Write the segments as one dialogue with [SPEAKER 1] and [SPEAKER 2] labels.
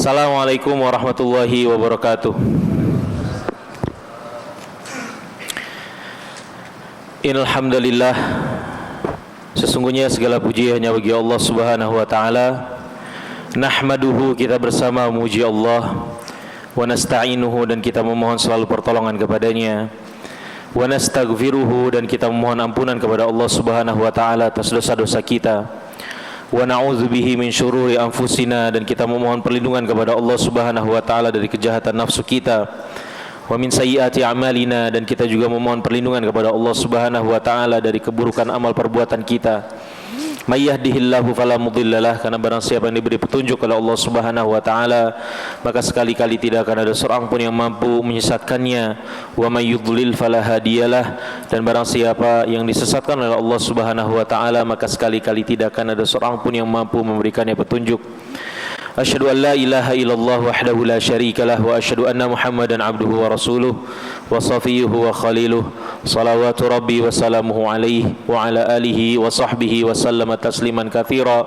[SPEAKER 1] Assalamualaikum warahmatullahi wabarakatuh. Alhamdulillah, sesungguhnya segala puji hanya bagi Allah Subhanahu wa taala. Nahmaduhu, kita bersama memuji Allah, wa nasta'inuhu, dan kita memohon selalu pertolongan kepadanya, wa nastaghfiruhu, dan kita memohon ampunan kepada Allah Subhanahu wa taala atas dosa-dosa kita, wa na'udzubihi min syururi anfusina, dan kita memohon perlindungan kepada Allah Subhanahu wa taala dari kejahatan nafsu kita, wa min sayyiati a'malina, dan kita juga memohon perlindungan kepada Allah Subhanahu wa taala dari keburukan amal perbuatan kita. May yahdihillahu fala mudhillalah, karena barang siapa yang diberi petunjuk oleh Allah Subhanahu wa taala, maka sekali-kali tidak akan ada seorang pun yang mampu menyesatkannya. Wa may yudlil fala hadiyalah, dan barang siapa yang disesatkan oleh Allah Subhanahu wa taala, maka sekali-kali tidak akan ada seorang pun yang mampu memberikannya petunjuk. Asyhadu an la ilaha illallah wahdahu la syarikalah, wa asyhadu anna Muhammadan abduhu wa rasuluh wa safiyuhu wa khaliluh, salawatu rabbi wa salamuhu alaihi wa ala alihi wa sahbihi wa sallama tasliman katsira.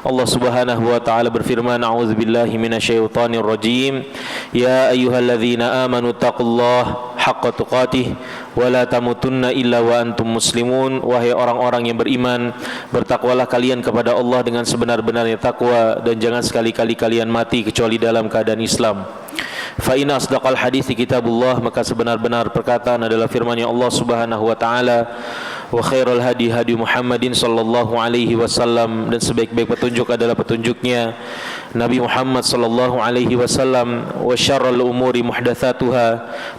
[SPEAKER 1] Allah Subhanahu wa taala berfirman, a'udzubillahi minasyaitonir rajim, ya ayyuhalladzina amanu taqullaha haqqa tuqatih wa la tamutunna illa wa antum muslimun. Wahai orang-orang yang beriman, bertakwalah kalian kepada Allah dengan sebenar-benarnya takwa, dan jangan sekali-kali kalian mati kecuali dalam keadaan Islam. Fa inna asdaqal hadithi kitabullah, maka sebenar-benar perkataan adalah firman-Nya Allah Subhanahu wa taala. Wa khairul hadi hadi Muhammadin sallallahu alaihi wasallam, dan sebaik-baik petunjuk adalah petunjuknya Nabi Muhammad sallallahu alaihi wasallam. Wa syarrul umuri muhdatsatuha,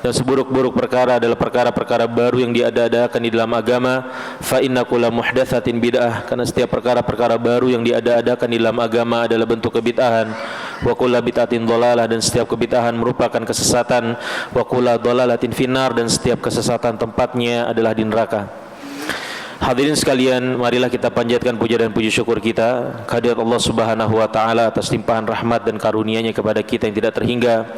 [SPEAKER 1] dan seburuk-buruk perkara adalah perkara-perkara baru yang diada-adakan di dalam agama. Fa inna kulla muhdatsatin bid'ah, karena setiap perkara-perkara baru yang diada-adakan di dalam agama adalah bentuk kebid'ahan. Wa kulla bid'atin dhalalah, dan setiap kebid'ahan merupakan kesesatan. Wa kulla dhalalatin finnar, dan setiap kesesatan tempatnya adalah di neraka. Hadirin sekalian, marilah kita panjatkan puja dan puji syukur kita kehadirat Allah Subhanahu wa taala atas limpahan rahmat dan karunia-Nya kepada kita yang tidak terhingga.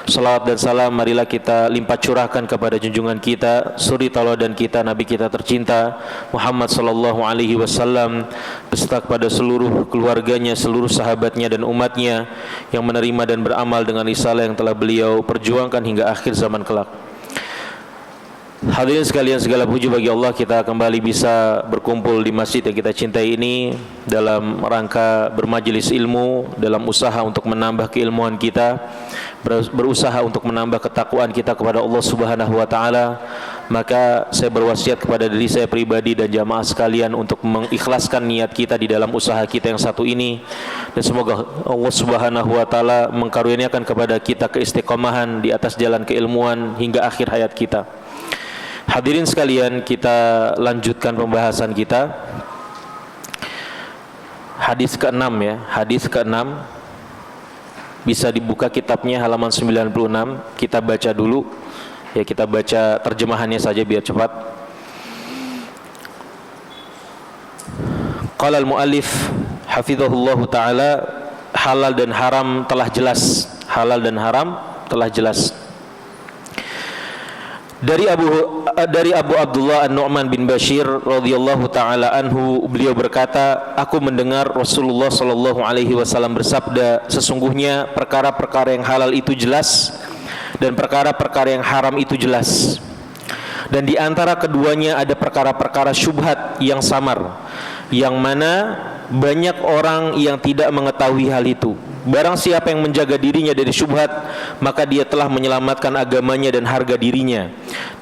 [SPEAKER 1] Salawat dan salam marilah kita limpah curahkan kepada junjungan kita, suri tauladan kita, nabi kita tercinta Muhammad sallallahu alaihi wasallam, beserta kepada seluruh keluarganya, seluruh sahabatnya dan umatnya yang menerima dan beramal dengan risalah yang telah beliau perjuangkan hingga akhir zaman kelak. Hadirin sekalian, segala puji bagi Allah, kita kembali bisa berkumpul di masjid yang kita cintai ini dalam rangka bermajelis ilmu, dalam usaha untuk menambah keilmuan kita, berusaha untuk menambah ketakwaan kita kepada Allah Subhanahu wa taala. Maka saya berwasiat kepada diri saya pribadi dan jamaah sekalian untuk mengikhlaskan niat kita di dalam usaha kita yang satu ini, dan semoga Allah Subhanahu wa taala mengkaruniakan kepada kita keistiqomahan di atas jalan keilmuan hingga akhir hayat kita. Hadirin sekalian, kita lanjutkan pembahasan kita. Hadis ke-6 ya, hadis ke-6. Bisa dibuka kitabnya halaman 96. Kita baca dulu. Ya, kita baca terjemahannya saja biar cepat. Qala al-muallif hafizahullahu taala, halal dan haram telah jelas. Halal dan haram telah jelas. Dari Abu Abdullah An-Nu'man bin Bashir radhiyallahu taala anhu, beliau berkata, aku mendengar Rasulullah sallallahu alaihi wasallam bersabda, sesungguhnya perkara-perkara yang halal itu jelas dan perkara-perkara yang haram itu jelas, dan di antara keduanya ada perkara-perkara syubhat yang samar, yang mana banyak orang yang tidak mengetahui hal itu. Barang siapa yang menjaga dirinya dari syubhat, maka dia telah menyelamatkan agamanya dan harga dirinya.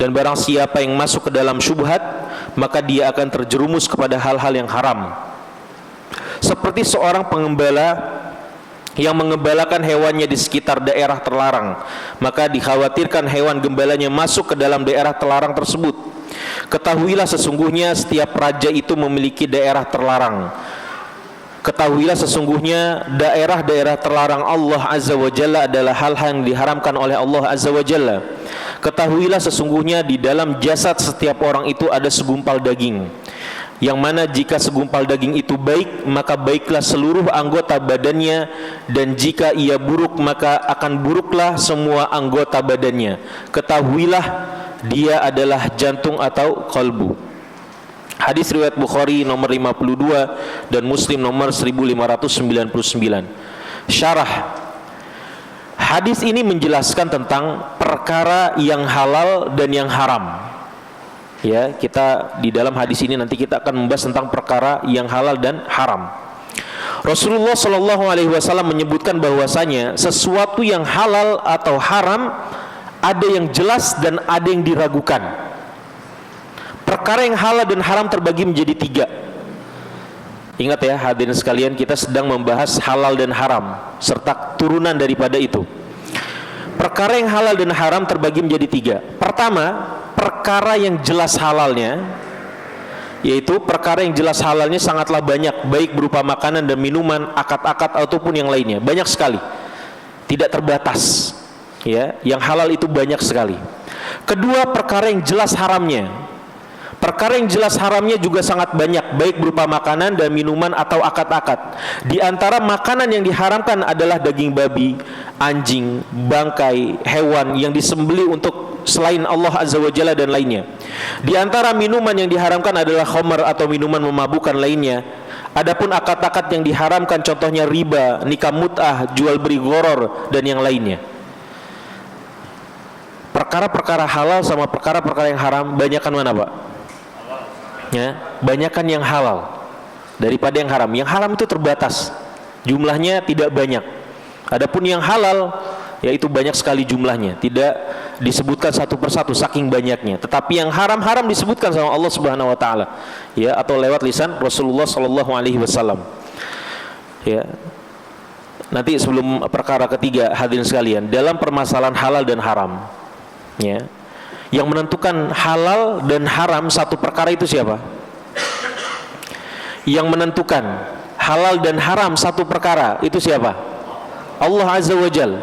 [SPEAKER 1] Dan barang siapa yang masuk ke dalam syubhat, maka dia akan terjerumus kepada hal-hal yang haram. Seperti seorang pengembala yang mengembalakan hewannya di sekitar daerah terlarang, maka dikhawatirkan hewan gembalanya masuk ke dalam daerah terlarang tersebut. Ketahuilah sesungguhnya setiap raja itu memiliki daerah terlarang. Ketahuilah sesungguhnya daerah-daerah terlarang Allah Azza wa Jalla adalah hal-hal yang diharamkan oleh Allah Azza wa Jalla. Ketahuilah sesungguhnya di dalam jasad setiap orang itu ada segumpal daging, yang mana jika segumpal daging itu baik, maka baiklah seluruh anggota badannya, dan jika ia buruk, maka akan buruklah semua anggota badannya. Ketahuilah dia adalah jantung atau qalbu. Hadis riwayat Bukhari nomor 52 dan Muslim nomor 1599. Syarah. Hadis ini menjelaskan tentang perkara yang halal dan yang haram. Ya, kita di dalam hadis ini nanti kita akan membahas tentang perkara yang halal dan haram. Rasulullah Shallallahu Alaihi Wasallam menyebutkan bahwasanya sesuatu yang halal atau haram ada yang jelas dan ada yang diragukan. Perkara yang halal dan haram terbagi menjadi 3. Ingat ya hadirin sekalian, kita sedang membahas halal dan haram serta turunan daripada itu. Perkara yang halal dan haram terbagi menjadi 3. Pertama, perkara yang jelas halalnya, yaitu perkara yang jelas halalnya sangatlah banyak, baik berupa makanan dan minuman, akad-akad ataupun yang lainnya, banyak sekali, tidak terbatas. Ya, yang halal itu banyak sekali. Kedua, perkara yang jelas haramnya. Perkara yang jelas haramnya juga sangat banyak, baik berupa makanan dan minuman atau akad-akad. Di antara makanan yang diharamkan adalah daging babi, anjing, bangkai, hewan yang disembelih untuk selain Allah Azza wa Jalla dan lainnya. Di antara minuman yang diharamkan adalah khamar atau minuman memabukkan lainnya. Adapun akad-akad yang diharamkan contohnya riba, nikah mut'ah, jual beli gharar dan yang lainnya. Perkara-perkara halal sama perkara-perkara yang haram, banyakan mana, Pak? Ya, banyakan yang halal daripada yang haram. Yang haram itu terbatas, jumlahnya tidak banyak. Adapun yang halal, yaitu banyak sekali jumlahnya, tidak disebutkan satu persatu saking banyaknya. Tetapi yang haram-haram disebutkan sama Allah Subhanahu wa taala, ya, atau lewat lisan Rasulullah sallallahu alaihi wasallam. Ya. Nanti sebelum perkara ketiga, hadirin sekalian, dalam permasalahan halal dan haram, ya, yang menentukan halal dan haram satu perkara itu siapa? Yang menentukan halal dan haram satu perkara itu siapa? Allah Azza wa Jalla.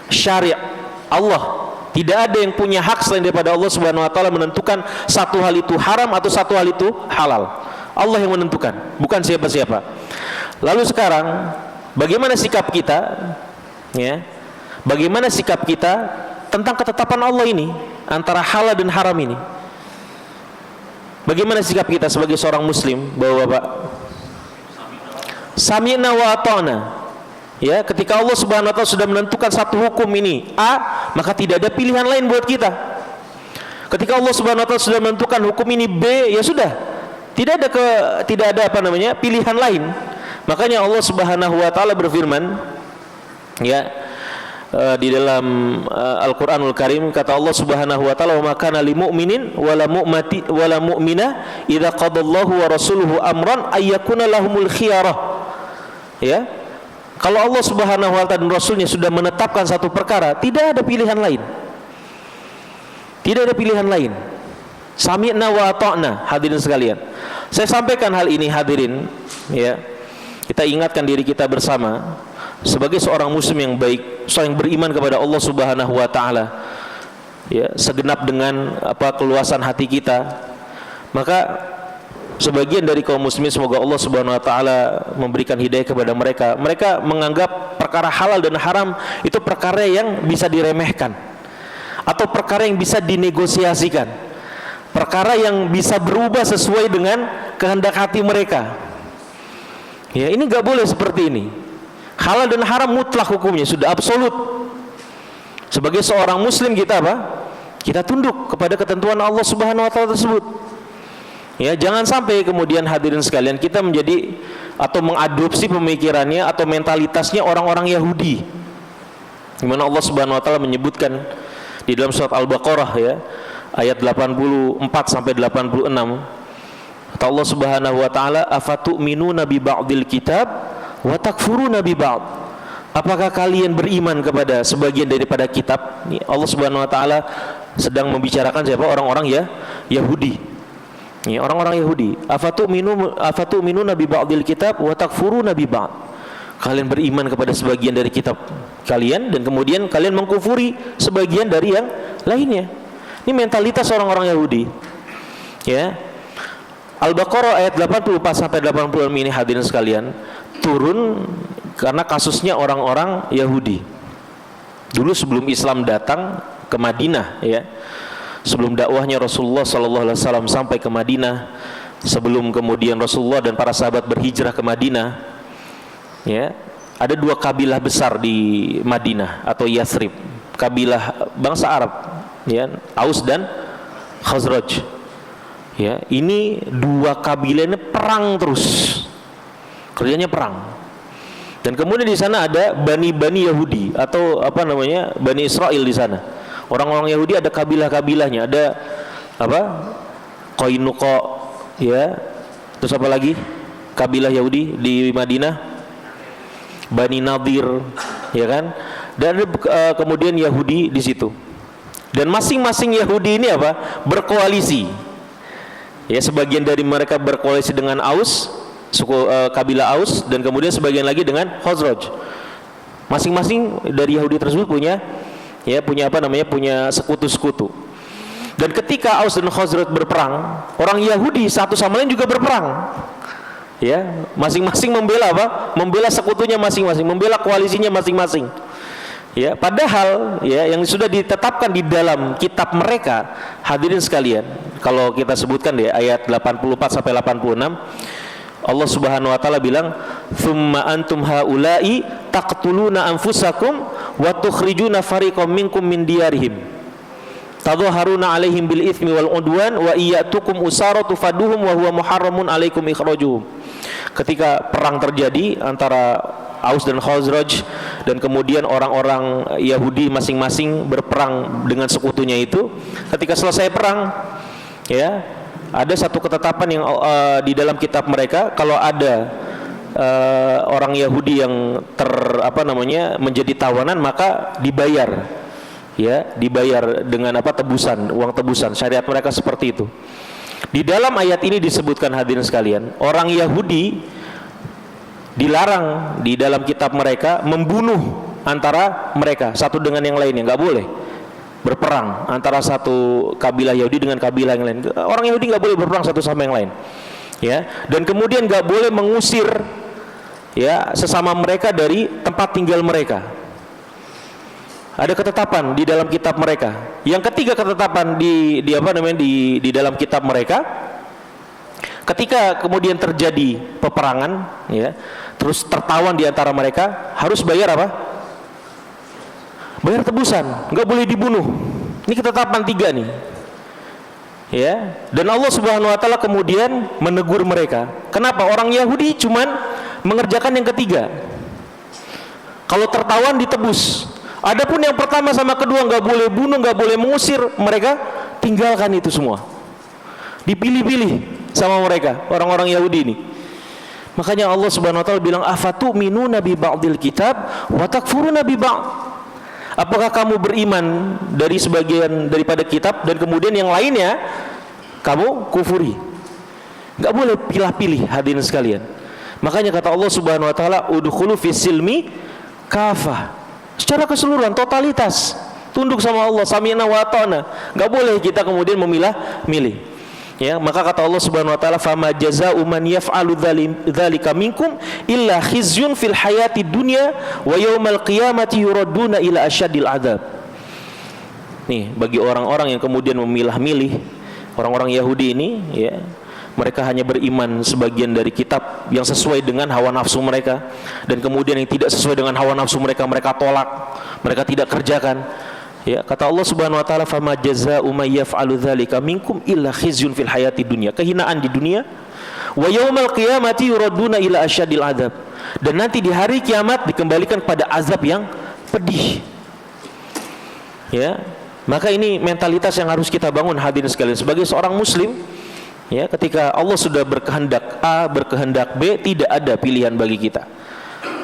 [SPEAKER 1] Syariat Allah. Tidak ada yang punya hak selain daripada Allah Subhanahu wa taala menentukan satu hal itu haram atau satu hal itu halal. Allah yang menentukan, bukan siapa-siapa. Lalu sekarang bagaimana sikap kita? Ya. Bagaimana sikap kita tentang ketetapan Allah ini antara halal dan haram ini? Bagaimana sikap kita sebagai seorang muslim, Bapak-bapak? Sami'na wa ata'na. Ya, ketika Allah Subhanahu wa taala sudah menentukan satu hukum ini A, maka tidak ada pilihan lain buat kita. Ketika Allah Subhanahu wa taala sudah menentukan hukum ini B, ya sudah. Tidak ada pilihan lain. Makanya Allah Subhanahu wa taala berfirman, ya, di dalam Al-Qur'anul Karim, kata Allah Subhanahu wa taala, "Wa ma kana lil mu'minin wala mu'minah idza qadallahu wa rasuluhu amran ay yakuna lahumul khiyarah." Ya. Kalau Allah Subhanahu wa taala dan Rasulnya sudah menetapkan satu perkara, tidak ada pilihan lain. Tidak ada pilihan lain. Sami'na wa ata'na, hadirin sekalian. Saya sampaikan hal ini hadirin, ya. Kita ingatkan diri kita bersama sebagai seorang muslim yang baik, seorang yang beriman kepada Allah Subhanahu wa taala, ya, segenap dengan keluasan hati kita. Maka sebagian dari kaum muslimin, semoga Allah Subhanahu wa taala memberikan hidayah kepada mereka. Mereka menganggap perkara halal dan haram itu perkara yang bisa diremehkan atau perkara yang bisa dinegosiasikan, perkara yang bisa berubah sesuai dengan kehendak hati mereka. Ya, ini gak boleh seperti ini. Halal dan haram mutlak hukumnya, sudah absolut. Sebagai seorang muslim kita apa? Kita tunduk kepada ketentuan Allah Subhanahu wa taala tersebut. Ya, jangan sampai kemudian hadirin sekalian kita menjadi atau mengadopsi pemikirannya atau mentalitasnya orang-orang Yahudi. Di mana Allah Subhanahu wa taala menyebutkan di dalam surat Al-Baqarah, ya, ayat 84 sampai 86. Kata Allah Subhanahu wa taala, "Afatu'minuna bi ba'dil kitab wa takfuruna bi ba'd." Apakah kalian beriman kepada sebagian daripada kitab? Ini Allah Subhanahu wa taala sedang membicarakan siapa? Orang-orang ya Yahudi. Ini orang-orang Yahudi. Afatu'minuna bi ba'dil kitab wa takfuruna bi ba'd. Kalian beriman kepada sebagian dari kitab kalian dan kemudian kalian mengkufuri sebagian dari yang lainnya. Ini mentalitas orang-orang Yahudi. Ya. Al-Baqarah ayat 84 sampai 86 ini hadirin sekalian turun karena kasusnya orang-orang Yahudi. Dulu sebelum Islam datang ke Madinah, ya, sebelum dakwahnya Rasulullah SAW sampai ke Madinah, sebelum kemudian Rasulullah dan para sahabat berhijrah ke Madinah, ya, ada dua kabilah besar di Madinah atau Yathrib, kabilah bangsa Arab, ya, Aus dan Khazraj. Ya, ini dua kabilah ini perang terus, kerjanya perang. Dan kemudian di sana ada Bani Yahudi atau apa namanya, Bani Israel di sana. Orang-orang Yahudi ada kabilah-kabilahnya, ada apa? Qainuqa, ya. Terus apa lagi? Kabilah Yahudi di Madinah, Bani Nadir, ya kan? Dan kemudian Yahudi di situ. Dan masing-masing Yahudi ini apa? Berkoalisi. Ya, sebagian dari mereka berkoalisi dengan Aus, suku kabilah Aus, dan kemudian sebagian lagi dengan Khazraj. Masing-masing dari Yahudi tersebut punya apa namanya? Punya sekutu-sekutu. Dan ketika Aus dan Khazraj berperang, orang Yahudi satu sama lain juga berperang. Ya, masing-masing membela apa? Membela sekutunya masing-masing, membela koalisinya masing-masing. Ya, padahal ya yang sudah ditetapkan di dalam kitab mereka, hadirin sekalian, kalau kita sebutkan di ayat 84 sampai 86, Allah Subhanahu wa taala bilang, "Tsumma antum haula'i taqtuluna anfusakum wa tukhrijuna fariqam minkum min diyarihim. Tadhaharuna 'alaihim bil itsmi wal 'udwan wa iyatukum usaratu faduhum wa huwa muharramun 'alaikum ikhrajuhum." Ketika perang terjadi antara Aus dan Khazraj, dan kemudian orang-orang Yahudi masing-masing berperang dengan sekutunya itu, ketika selesai perang, ya, ada satu ketetapan yang di dalam kitab mereka, kalau ada orang Yahudi yang menjadi tawanan, maka dibayar, ya, dibayar dengan apa? Tebusan, uang tebusan. Syariat mereka seperti itu. Di dalam ayat ini disebutkan, hadirin sekalian, orang Yahudi dilarang di dalam kitab mereka membunuh antara mereka satu dengan yang lainnya, nggak boleh berperang antara satu kabilah Yahudi dengan kabilah yang lain. Orang Yahudi nggak boleh berperang satu sama yang lain, ya. Dan kemudian nggak boleh mengusir, ya, sesama mereka dari tempat tinggal mereka. Ada ketetapan di dalam kitab mereka. Yang ketiga ketetapan di dalam kitab mereka, ketika kemudian terjadi peperangan, ya, terus tertawan di antara mereka, harus bayar apa? Bayar tebusan, nggak boleh dibunuh. Ini ketetapan tiga nih, ya. Dan Allah Subhanahu wa taala kemudian menegur mereka. Kenapa? Orang Yahudi cuman mengerjakan yang ketiga. Kalau tertawan ditebus. Adapun yang pertama sama kedua, nggak boleh bunuh, nggak boleh mengusir, mereka tinggalkan itu semua. Dipilih-pilih sama mereka, orang-orang Yahudi ini. Makanya Allah Subhanahu wa taala bilang, afatu'minuna bi ba'dil kitab wa takfuruna bi ba'd. Apakah kamu beriman dari sebagian daripada kitab dan kemudian yang lainnya kamu kufuri? Enggak boleh pilih-pilih, hadirin sekalian. Makanya kata Allah Subhanahu wa taala, udkhulu fis silmi kafah. Secara keseluruhan, totalitas, tunduk sama Allah, sami'na wa ata'na. Enggak boleh kita kemudian memilah-milih. Ya, maka kata Allah Subhanahu wa taala, fama jazaa'u man yaf'alu dzalika minkum illa khizyun fil hayati dunya wa yaumal qiyamati yuradduna ila asyaddil adzab. Nih, bagi orang-orang yang kemudian memilah-milih, orang-orang Yahudi ini, ya, mereka hanya beriman sebagian dari kitab yang sesuai dengan hawa nafsu mereka, dan kemudian yang tidak sesuai dengan hawa nafsu mereka, mereka tolak, mereka tidak kerjakan. Ya, kata Allah Subhanahu wa taala, fama jazaa'u may yaf'alu dzalika minkum illa khizyun fil hayati dunya, kehinaan di dunia, wa yaumal qiyamati yuradduna ila asyadil adzab, dan nanti di hari kiamat dikembalikan pada azab yang pedih. Ya, maka ini mentalitas yang harus kita bangun, hadirin sekalian, sebagai seorang muslim. Ya, ketika Allah sudah berkehendak A, berkehendak B, tidak ada pilihan bagi kita,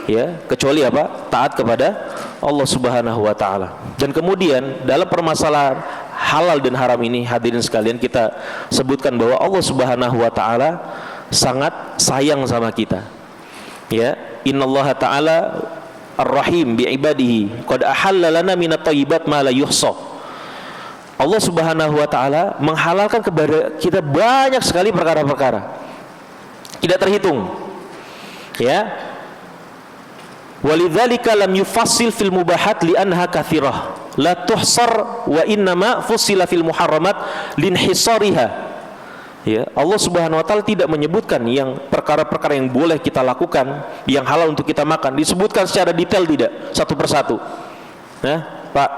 [SPEAKER 1] ya, kecuali apa? Taat kepada Allah Subhanahu wa taala. Dan kemudian dalam permasalahan halal dan haram ini, hadirin sekalian, kita sebutkan bahwa Allah Subhanahu wa taala sangat sayang sama kita. Ya, innallaha ta'ala ar-rahim bi ibadihi qad ahalla lana minat thayyibat ma la yuhsa. Allah Subhanahu wa taala menghalalkan kepada kita banyak sekali perkara-perkara, tidak terhitung. Ya. Walidzalika lam yufassil fil mubahat li'anha katsirah la tuhsar wa innama fussila fil muharramat linhisariha. Ya, Allah Subhanahu wa taala tidak menyebutkan yang perkara-perkara yang boleh kita lakukan, yang halal untuk kita makan, disebutkan secara detail tidak, satu persatu. Nah, Pak,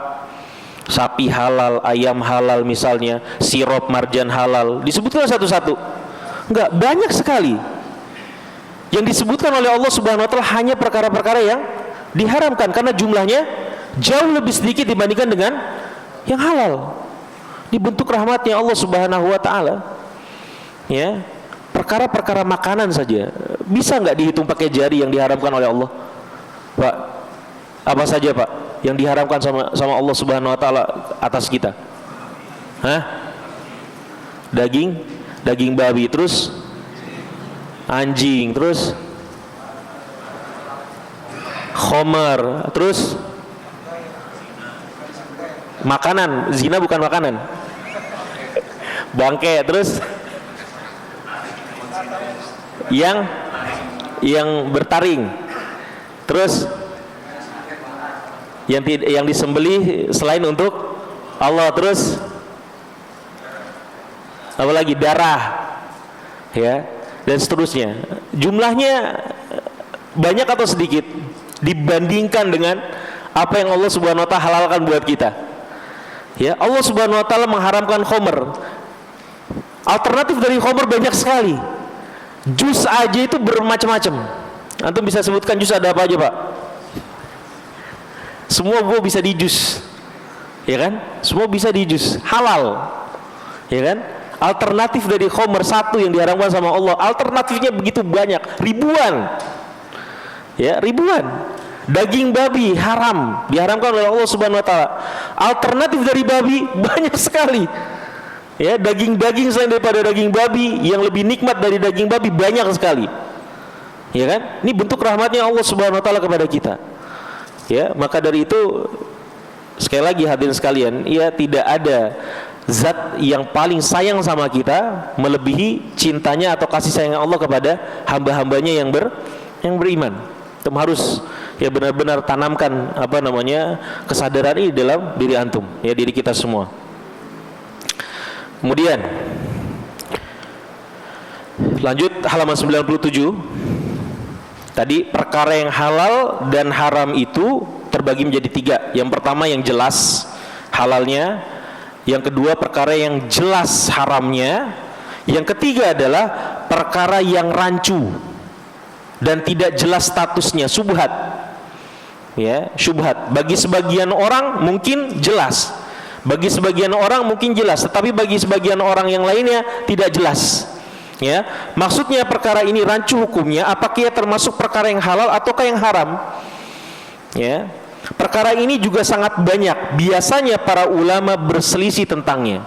[SPEAKER 1] sapi halal, ayam halal misalnya, sirup marjan halal, disebutkan satu-satu. Enggak, banyak sekali. Yang disebutkan oleh Allah Subhanahu wa taala hanya perkara-perkara yang diharamkan karena jumlahnya jauh lebih sedikit dibandingkan dengan yang halal. Ini bentuk rahmatnya Allah Subhanahu wa taala. Ya, perkara-perkara makanan saja bisa nggak dihitung pakai jari yang diharamkan oleh Allah, Pak? Apa saja, Pak, yang diharamkan sama Allah Subhanahu wa taala atas kita? Hah? Daging babi, terus anjing, terus khamar, terus makanan, zina bukan makanan. Bangke, terus yang bertaring, terus yang disembelih selain untuk Allah, terus apalagi darah, ya, dan seterusnya. Jumlahnya banyak atau sedikit dibandingkan dengan apa yang Allah Subhanahu wa taala halalkan buat kita. Ya, Allah Subhanahu wa taala mengharamkan khamr. Alternatif dari khamr banyak sekali. Jus aja itu bermacam-macam. Antum bisa sebutkan jus ada apa aja, Pak? Semua buah bisa di jus, ya kan? Semua bisa di jus, halal, ya kan? Alternatif dari khamr satu yang diharamkan sama Allah, alternatifnya begitu banyak, ribuan, ya, ribuan. Daging babi haram, diharamkan oleh Allah Subhanahu wa taala. Alternatif dari babi banyak sekali. Ya, daging-daging selain daripada daging babi yang lebih nikmat dari daging babi banyak sekali. Ya kan? Ini bentuk rahmatnya Allah Subhanahu wa taala kepada kita. Ya, maka dari itu sekali lagi hadirin sekalian, ya, tidak ada zat yang paling sayang sama kita melebihi cintanya atau kasih sayang Allah kepada hamba-hambanya yang beriman. Antum harus ya benar-benar tanamkan kesadaran ini dalam diri antum, ya, diri kita semua. Kemudian lanjut halaman 97. Tadi perkara yang halal dan haram itu terbagi menjadi 3. Yang pertama yang jelas halalnya, yang kedua perkara yang jelas haramnya, yang ketiga adalah perkara yang rancu dan tidak jelas statusnya, syubhat. Ya, syubhat. Bagi sebagian orang mungkin jelas, bagi sebagian orang mungkin jelas, tetapi bagi sebagian orang yang lainnya tidak jelas. Ya, maksudnya perkara ini rancu hukumnya, apakah ia termasuk perkara yang halal ataukah yang haram? Ya, perkara ini juga sangat banyak. Biasanya para ulama berselisih tentangnya.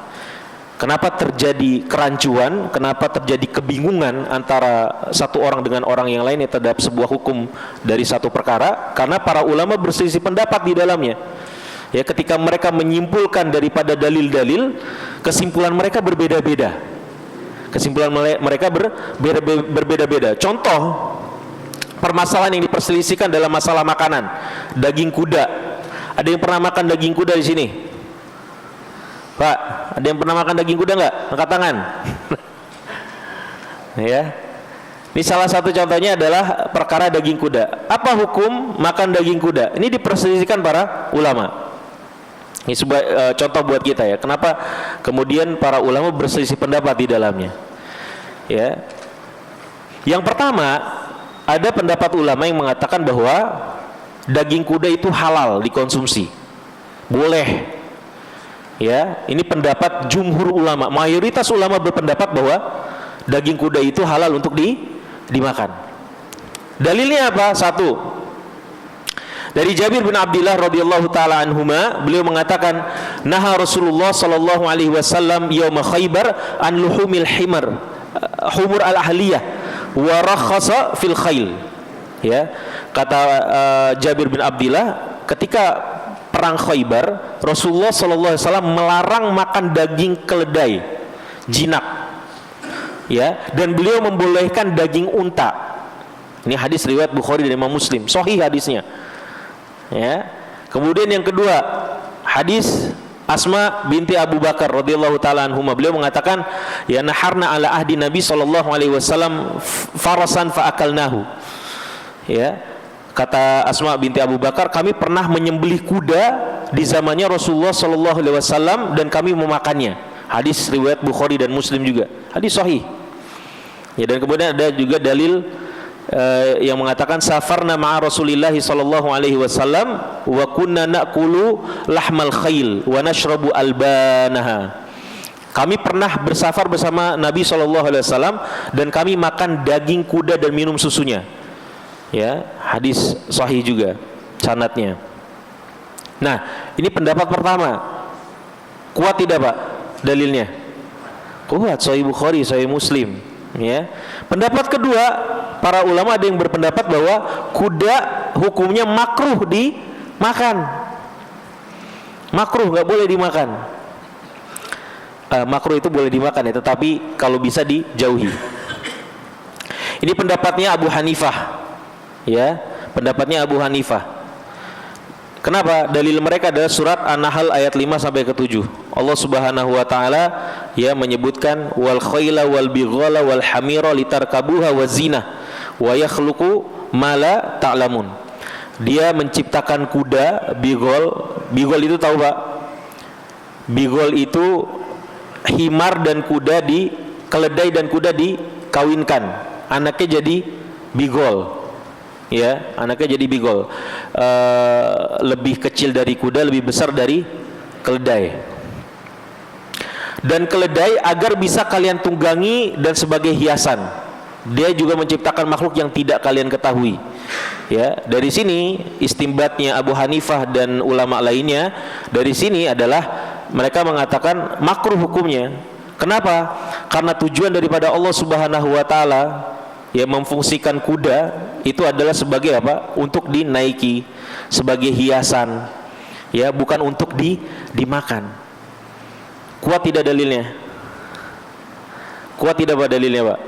[SPEAKER 1] Kenapa terjadi kerancuan? Kenapa terjadi kebingungan antara satu orang dengan orang yang lainnya terhadap sebuah hukum dari satu perkara? Karena para ulama berselisih pendapat di dalamnya. Ya, ketika mereka menyimpulkan daripada dalil-dalil, kesimpulan mereka berbeda-beda. Kesimpulan mereka berbeda-beda. Contoh permasalahan yang diperselisihkan dalam masalah makanan, daging kuda. Ada yang pernah makan daging kuda di sini? Pak, ada yang pernah makan daging kuda nggak? Angkat tangan. Ya, ini salah satu contohnya adalah perkara daging kuda. Apa hukum makan daging kuda? Ini diperselisihkan para ulama. Ini sebuah contoh buat kita, ya. Kenapa kemudian para ulama berselisih pendapat di dalamnya? Ya. Yang pertama, ada pendapat ulama yang mengatakan bahwa daging kuda itu halal dikonsumsi, boleh. Ya, ini pendapat jumhur ulama. Mayoritas ulama berpendapat bahwa daging kuda itu halal untuk dimakan. Dalilnya apa? Satu, dari Jabir bin Abdullah radhiyallahu taala anhuma, beliau mengatakan, "Naha Rasulullah sallallahu alaihi wasallam yaum Khaibar an luhumil himar, humur al-ahliyah wa rakhasa fil khail." Ya, kata Jabir bin Abdullah, ketika perang Khaibar, Rasulullah sallallahu alaihi wasallam melarang makan daging keledai, jinak. Ya, dan beliau membolehkan daging unta. Ini hadis riwayat Bukhari dan Imam Muslim, sahih hadisnya. Ya. Kemudian yang kedua, hadis Asma binti Abu Bakar radhiyallahu taala anhuma, beliau mengatakan, ya naharna ala ahdi Nabi sallallahu alaihi wasallam farasan fa akalnahu. Ya, kata Asma binti Abu Bakar, kami pernah menyembelih kuda di zamannya Rasulullah sallallahu alaihi wasallam dan kami memakannya. Hadis riwayat Bukhari dan Muslim juga. Hadis sahih. Ya, dan kemudian ada juga dalil yang mengatakan safarna ma'a Rasulillah sallallahu alaihi wasallam wa kunna na'kulu lahmal khayl wa nashrabu albanaha. Kami pernah bersafar bersama Nabi sallallahu alaihi wasallam dan kami makan daging kuda dan minum susunya. Ya, hadis sahih juga sanadnya. Nah, ini pendapat pertama. Kuat tidak, Pak, dalilnya? Kuat, sahih Bukhari, sahih Muslim. Ya. Pendapat kedua, para ulama ada yang berpendapat bahwa kuda hukumnya makruh dimakan. Makruh, nggak boleh dimakan. Makruh itu boleh dimakan ya, tetapi kalau bisa dijauhi. Ini pendapatnya Abu Hanifah. Ya, pendapatnya Abu Hanifah. Kenapa? Dalil mereka adalah surat An-Nahl ayat 5 sampai ke 7. Allah Subhanahu wa taala ya menyebutkan wal khayla wal bighala wal hamira litarkabuha wa zina wa yakhluqu ma la ta'lamun. Dia menciptakan kuda, bigol. Bigol itu tahu, Pak? Bigol itu himar dan kuda keledai dan kuda dikawinkan. Anaknya jadi bigol. Ya, anaknya jadi bigol. Lebih kecil dari kuda, lebih besar dari keledai. Dan keledai agar bisa kalian tunggangi dan sebagai hiasan. Dia juga menciptakan makhluk yang tidak kalian ketahui. Ya, dari sini istimbatnya Abu Hanifah dan ulama lainnya dari sini adalah mereka mengatakan makruh hukumnya. Kenapa? Karena tujuan daripada Allah Subhanahu wa taala ya memfungsikan kuda itu adalah sebagai apa? Untuk dinaiki, sebagai hiasan. Ya, bukan untuk dimakan. Kuat tidak dalilnya? Kuat tidak, Pak, dalilnya, Pak?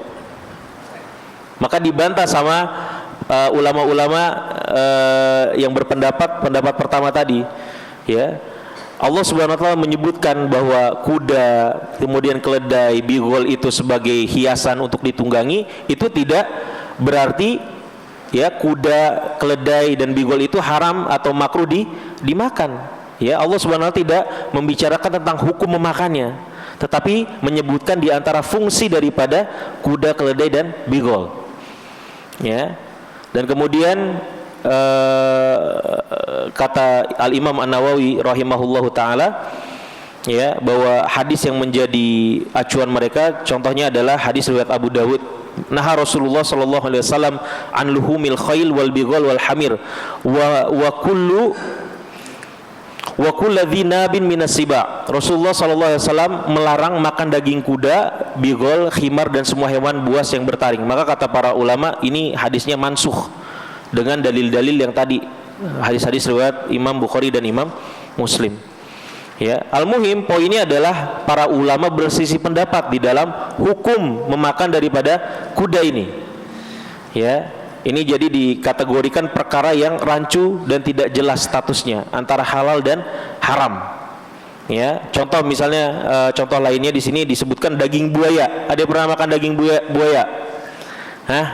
[SPEAKER 1] Maka dibantah sama ulama-ulama yang pendapat pertama tadi. Ya, Allah Subhanahu wa taala menyebutkan bahwa kuda, kemudian keledai, bigol itu sebagai hiasan untuk ditunggangi, itu tidak berarti ya kuda, keledai dan bigol itu haram atau makruh dimakan. Ya, Allah Subhanahu wa taala tidak membicarakan tentang hukum memakannya, tetapi menyebutkan di antara fungsi daripada kuda, keledai dan bigol. Ya. Dan kemudian kata Al-Imam An-Nawawi rahimahullahu taala ya bahwa hadis yang menjadi acuan mereka contohnya adalah hadis riwayat Abu Dawud, naha Rasulullah sallallahu alaihi wasallam an luhumil khayl wal bighal wal hamir wa kullu dzinabin minas siba. Rasulullah sallallahu alaihi wasallam melarang makan daging kuda, bighal, khimar dan semua hewan buas yang bertaring. Maka kata para ulama ini hadisnya mansukh dengan dalil-dalil yang tadi, hadis-hadis riwayat Imam Bukhari dan Imam Muslim. Ya, al-muhim poinnya adalah para ulama bersisi pendapat di dalam hukum memakan daripada kuda ini. Ya, ini jadi dikategorikan perkara yang rancu dan tidak jelas statusnya antara halal dan haram. Ya, contoh misalnya contoh lainnya di sini disebutkan daging buaya. Ada yang pernah makan daging buaya? Hah?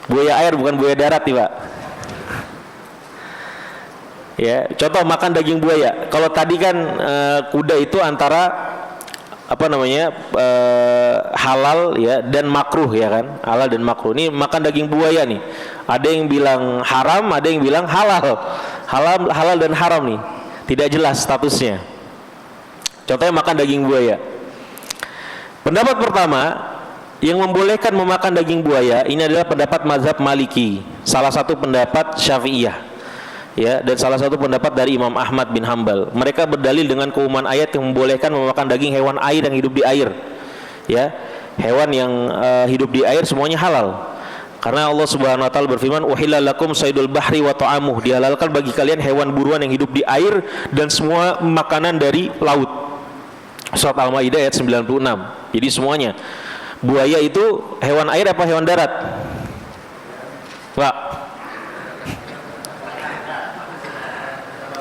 [SPEAKER 1] Buaya air bukan buaya darat nih, Pak. Ya, contoh makan daging buaya. Kalau tadi kan kuda itu antara apa namanya halal ya dan makruh ya kan, halal dan makruh. Ini makan daging buaya nih. Ada yang bilang haram, ada yang bilang halal. Halal dan haram nih. Tidak jelas statusnya. Contohnya makan daging buaya. Pendapat pertama yang membolehkan memakan daging buaya ini adalah pendapat mazhab Maliki, salah satu pendapat Syafi'iyah, ya, dan salah satu pendapat dari Imam Ahmad bin Hambal. Mereka berdalil dengan keumuman ayat yang membolehkan memakan daging hewan air yang hidup di air, ya, hewan yang hidup di air semuanya halal. Karena Allah Subhanahu wa taala berfirman, "Uhilla lakum saydul bahri wa ta'amuh." Dihalalkan bagi kalian hewan buruan yang hidup di air dan semua makanan dari laut. Surat Al-Maidah ayat 96. Jadi semuanya. Buaya itu hewan air apa hewan darat? Pak.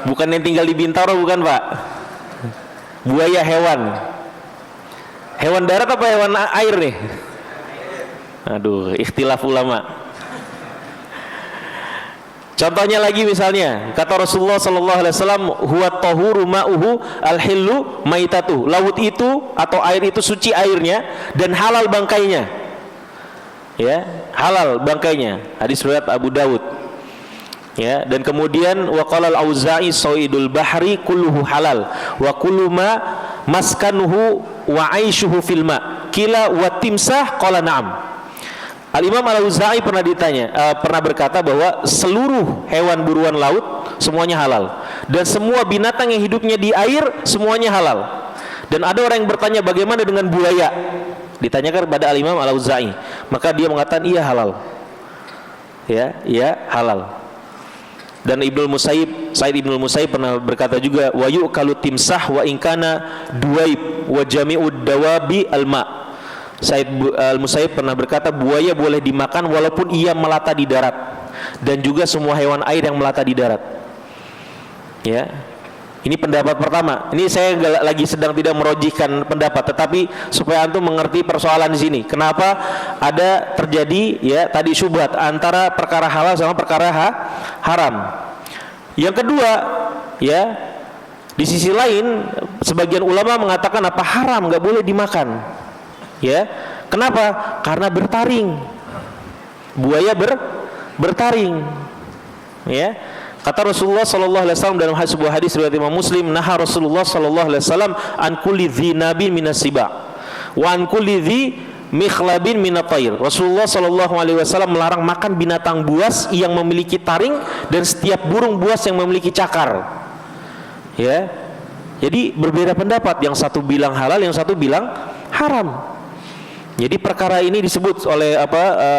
[SPEAKER 1] Bukan yang tinggal di Bintaro, bukan Pak. Buaya hewan. Hewan darat apa hewan air nih? Aduh, ikhtilaf ulama. Contohnya lagi misalnya, kata Rasulullah sallallahu alaihi wasallam, huwa tahuru ma'uhu al-hillu maitatu. Laut itu atau air itu suci airnya dan halal bangkainya. Ya, halal bangkainya. Hadis riwayat Abu Dawud. Ya, dan kemudian wa qala al-Auza'i saydul bahri kulluhu halal wa kullu ma maskanuhu wa 'aishuhu fil ma. Kila wa timsah qala na'am. Al-Imam Al-Auza'i pernah berkata bahwa seluruh hewan buruan laut semuanya halal dan semua binatang yang hidupnya di air semuanya halal. Dan ada orang yang bertanya bagaimana dengan buaya? Ditanyakan kepada Al-Imam Al-Auza'i, maka dia mengatakan iya halal. Ya, halal. Dan Said Ibnul Musayyib pernah berkata juga, wa yu'kalu timsah wa inkana duwaib wa jami'ud dawabi al-ma'. Said Al-Musayyib pernah berkata buaya boleh dimakan walaupun ia melata di darat dan juga semua hewan air yang melata di darat. Ya. Ini pendapat pertama. Ini saya lagi sedang tidak merojihkan pendapat, tetapi supaya antum mengerti persoalan di sini. Kenapa ada terjadi ya tadi syubhat antara perkara halal sama perkara haram. Yang kedua, ya, di sisi lain sebagian ulama mengatakan apa haram, nggak boleh dimakan. Ya, kenapa? Karena bertaring. Buaya bertaring. Ya, kata Rasulullah sallallahu alaihi wasallam dalam sebuah hadis riwayat Imam Muslim, naha Rasulullah sallallahu alaihi wasallam an kulli dzinabin minas siba wa an kulli dzi mikhlabin minat tayr. Rasulullah sallallahu alaihi wasallam melarang makan binatang buas yang memiliki taring dan setiap burung buas yang memiliki cakar. Ya. Jadi berbeda pendapat, yang satu bilang halal, yang satu bilang haram. Jadi perkara ini disebut oleh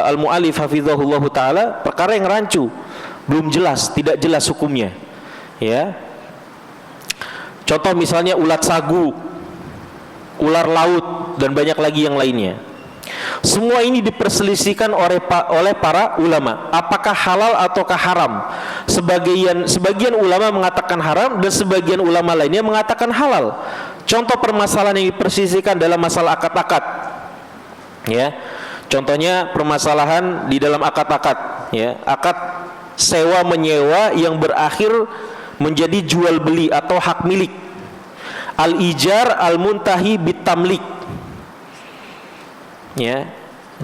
[SPEAKER 1] al-mu'allif hafizahullah taala perkara yang rancu, belum jelas, tidak jelas hukumnya. Ya. Contoh misalnya ulat sagu, ular laut dan banyak lagi yang lainnya. Semua ini diperselisihkan oleh para ulama, apakah halal ataukah haram. Sebagian ulama mengatakan haram dan sebagian ulama lainnya mengatakan halal. Contoh permasalahan yang diperselisihkan dalam masalah akad-akad. Ya, contohnya permasalahan di dalam akad-akad, ya, akad sewa menyewa yang berakhir menjadi jual beli atau hak milik. Al-ijar al-muntahi bitamlik. Ya,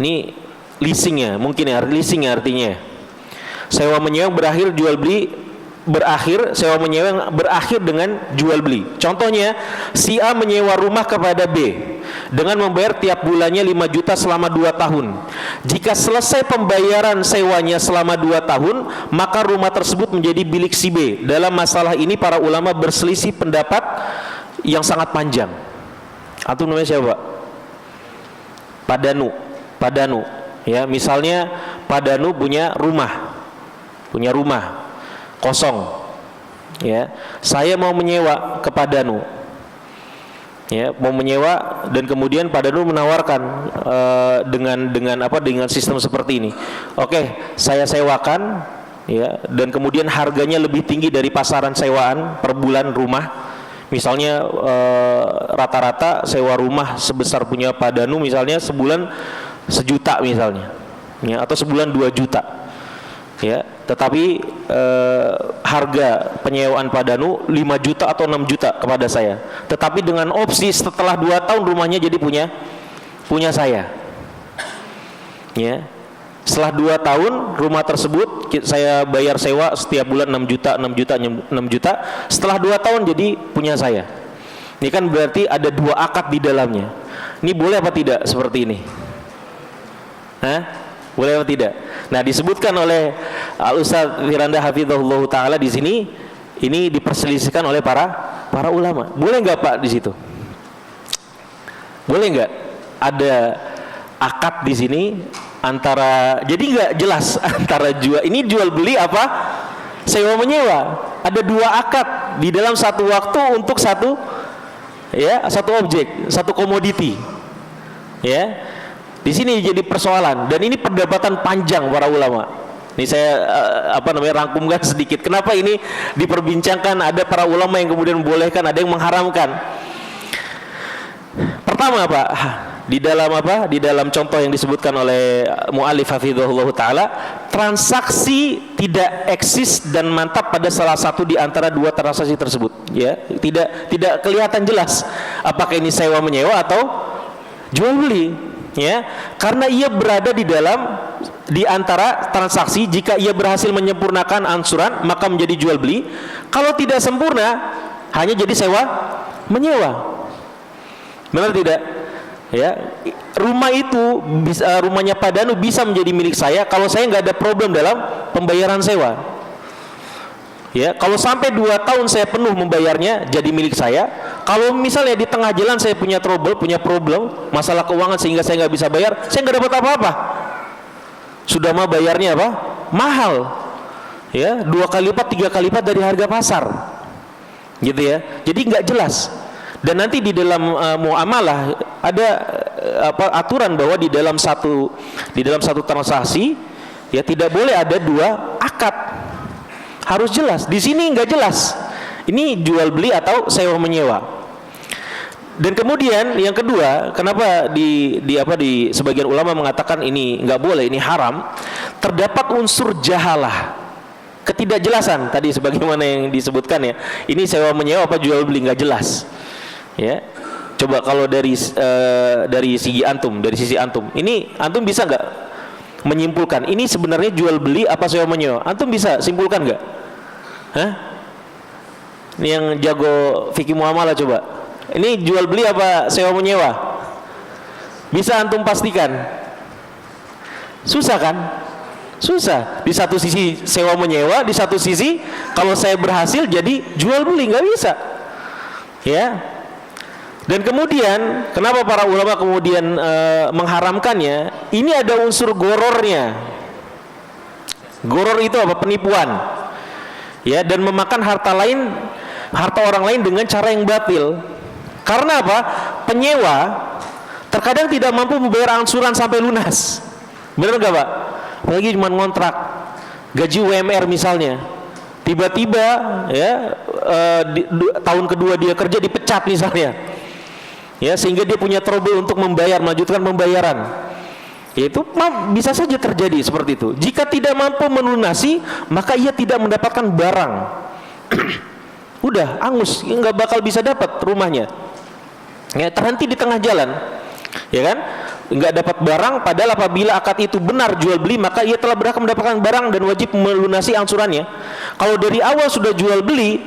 [SPEAKER 1] ini leasingnya, mungkin ya, leasing artinya. Sewa menyewa berakhir jual beli sewa menyewa yang berakhir dengan jual beli. Contohnya, si A menyewa rumah kepada B dengan membayar tiap bulannya 5 juta selama 2 tahun. Jika selesai pembayaran sewanya selama 2 tahun, maka rumah tersebut menjadi milik si B. Dalam masalah ini para ulama berselisih pendapat yang sangat panjang. Antum namanya siapa? Padanu. Ya, misalnya Padanu punya rumah kosong. Ya, saya mau menyewa ke Padanu. Ya, mau menyewa dan kemudian Padanu menawarkan dengan sistem seperti ini. Oke, saya sewakan, ya, dan kemudian harganya lebih tinggi dari pasaran sewaan per bulan rumah. Misalnya rata-rata sewa rumah sebesar punya Padanu misalnya sebulan 1 juta misalnya, ya, atau sebulan 2 juta. Ya, tetapi harga penyewaan Padanu 5 juta atau 6 juta kepada saya. Tetapi dengan opsi setelah 2 tahun rumahnya jadi punya saya. Ya. Setelah 2 tahun rumah tersebut saya bayar sewa setiap bulan 6 juta. Setelah 2 tahun jadi punya saya. Ini kan berarti ada 2 akad di dalamnya. Ini boleh apa tidak seperti ini? Boleh atau tidak? Nah, disebutkan oleh Al-Ustaz Firanda hafizahullah taala di sini, ini diperselisihkan oleh para ulama. Boleh enggak Pak di situ? Boleh enggak ada akad di sini antara, jadi enggak jelas antara jual beli apa sewa menyewa. Ada 2 akad di dalam satu waktu untuk satu objek, satu komoditi. Ya. Di sini jadi persoalan dan ini perdebatan panjang para ulama. Ini saya rangkumkan sedikit. Kenapa ini diperbincangkan? Ada para ulama yang kemudian membolehkan, ada yang mengharamkan. Pertama Pak, di dalam contoh yang disebutkan oleh mu'allif hafizahullah taala, transaksi tidak eksis dan mantap pada salah satu di antara dua transaksi tersebut, ya. Tidak kelihatan jelas apakah ini sewa menyewa atau jual beli, ya. Karena ia berada di antara transaksi. Jika ia berhasil menyempurnakan angsuran maka menjadi jual beli, kalau tidak sempurna hanya jadi sewa menyewa. Benar tidak? Ya, rumahnya Pak Danu bisa menjadi milik saya kalau saya nggak ada problem dalam pembayaran sewa. Ya, kalau sampai 2 tahun saya penuh membayarnya jadi milik saya. Kalau misalnya di tengah jalan saya punya problem, masalah keuangan sehingga saya nggak bisa bayar, saya nggak dapat apa-apa. Sudah mah bayarnya apa? Mahal. Ya, 2 kali lipat, 3 kali lipat dari harga pasar. Gitu ya. Jadi nggak jelas. Dan nanti di dalam muamalah ada aturan bahwa di dalam satu transaksi, ya, tidak boleh ada 2 akad. Harus jelas. Di sini nggak jelas. Ini jual beli atau sewa menyewa. Dan kemudian yang kedua, kenapa di sebagian ulama mengatakan ini nggak boleh, ini haram? Terdapat unsur jahalah, ketidakjelasan tadi sebagaimana yang disebutkan, ya. Ini sewa menyewa apa jual beli, nggak jelas. Ya, coba kalau dari sisi antum, ini antum bisa nggak menyimpulkan ini sebenarnya jual beli apa sewa menyewa? Antum bisa simpulkan nggak? Hah? Ini yang jago fikih muamalah coba. Ini jual beli apa sewa menyewa? Bisa antum pastikan? Susah kan? Susah. Di satu sisi sewa menyewa, di satu sisi kalau saya berhasil jadi jual beli, nggak bisa. Ya. Dan kemudian kenapa para ulama kemudian mengharamkannya? Ini ada unsur gorornya. Goror itu apa? Penipuan. Ya, dan memakan harta orang lain dengan cara yang batil. Karena apa? Penyewa terkadang tidak mampu membayar angsuran sampai lunas. Benar nggak Pak? Apalagi cuma ngontrak gaji UMR misalnya. Tiba-tiba ya tahun kedua dia kerja dipecat misalnya. Ya, sehingga dia punya trouble untuk melanjutkan pembayaran. Itu bisa saja terjadi seperti itu. Jika tidak mampu melunasi, maka ia tidak mendapatkan barang. Udah angus, nggak bakal bisa dapat rumahnya. Ya, terhenti di tengah jalan, ya kan? Nggak dapat barang. Padahal apabila akad itu benar jual beli, maka ia telah berhak mendapatkan barang dan wajib melunasi angsurannya. Kalau dari awal sudah jual beli,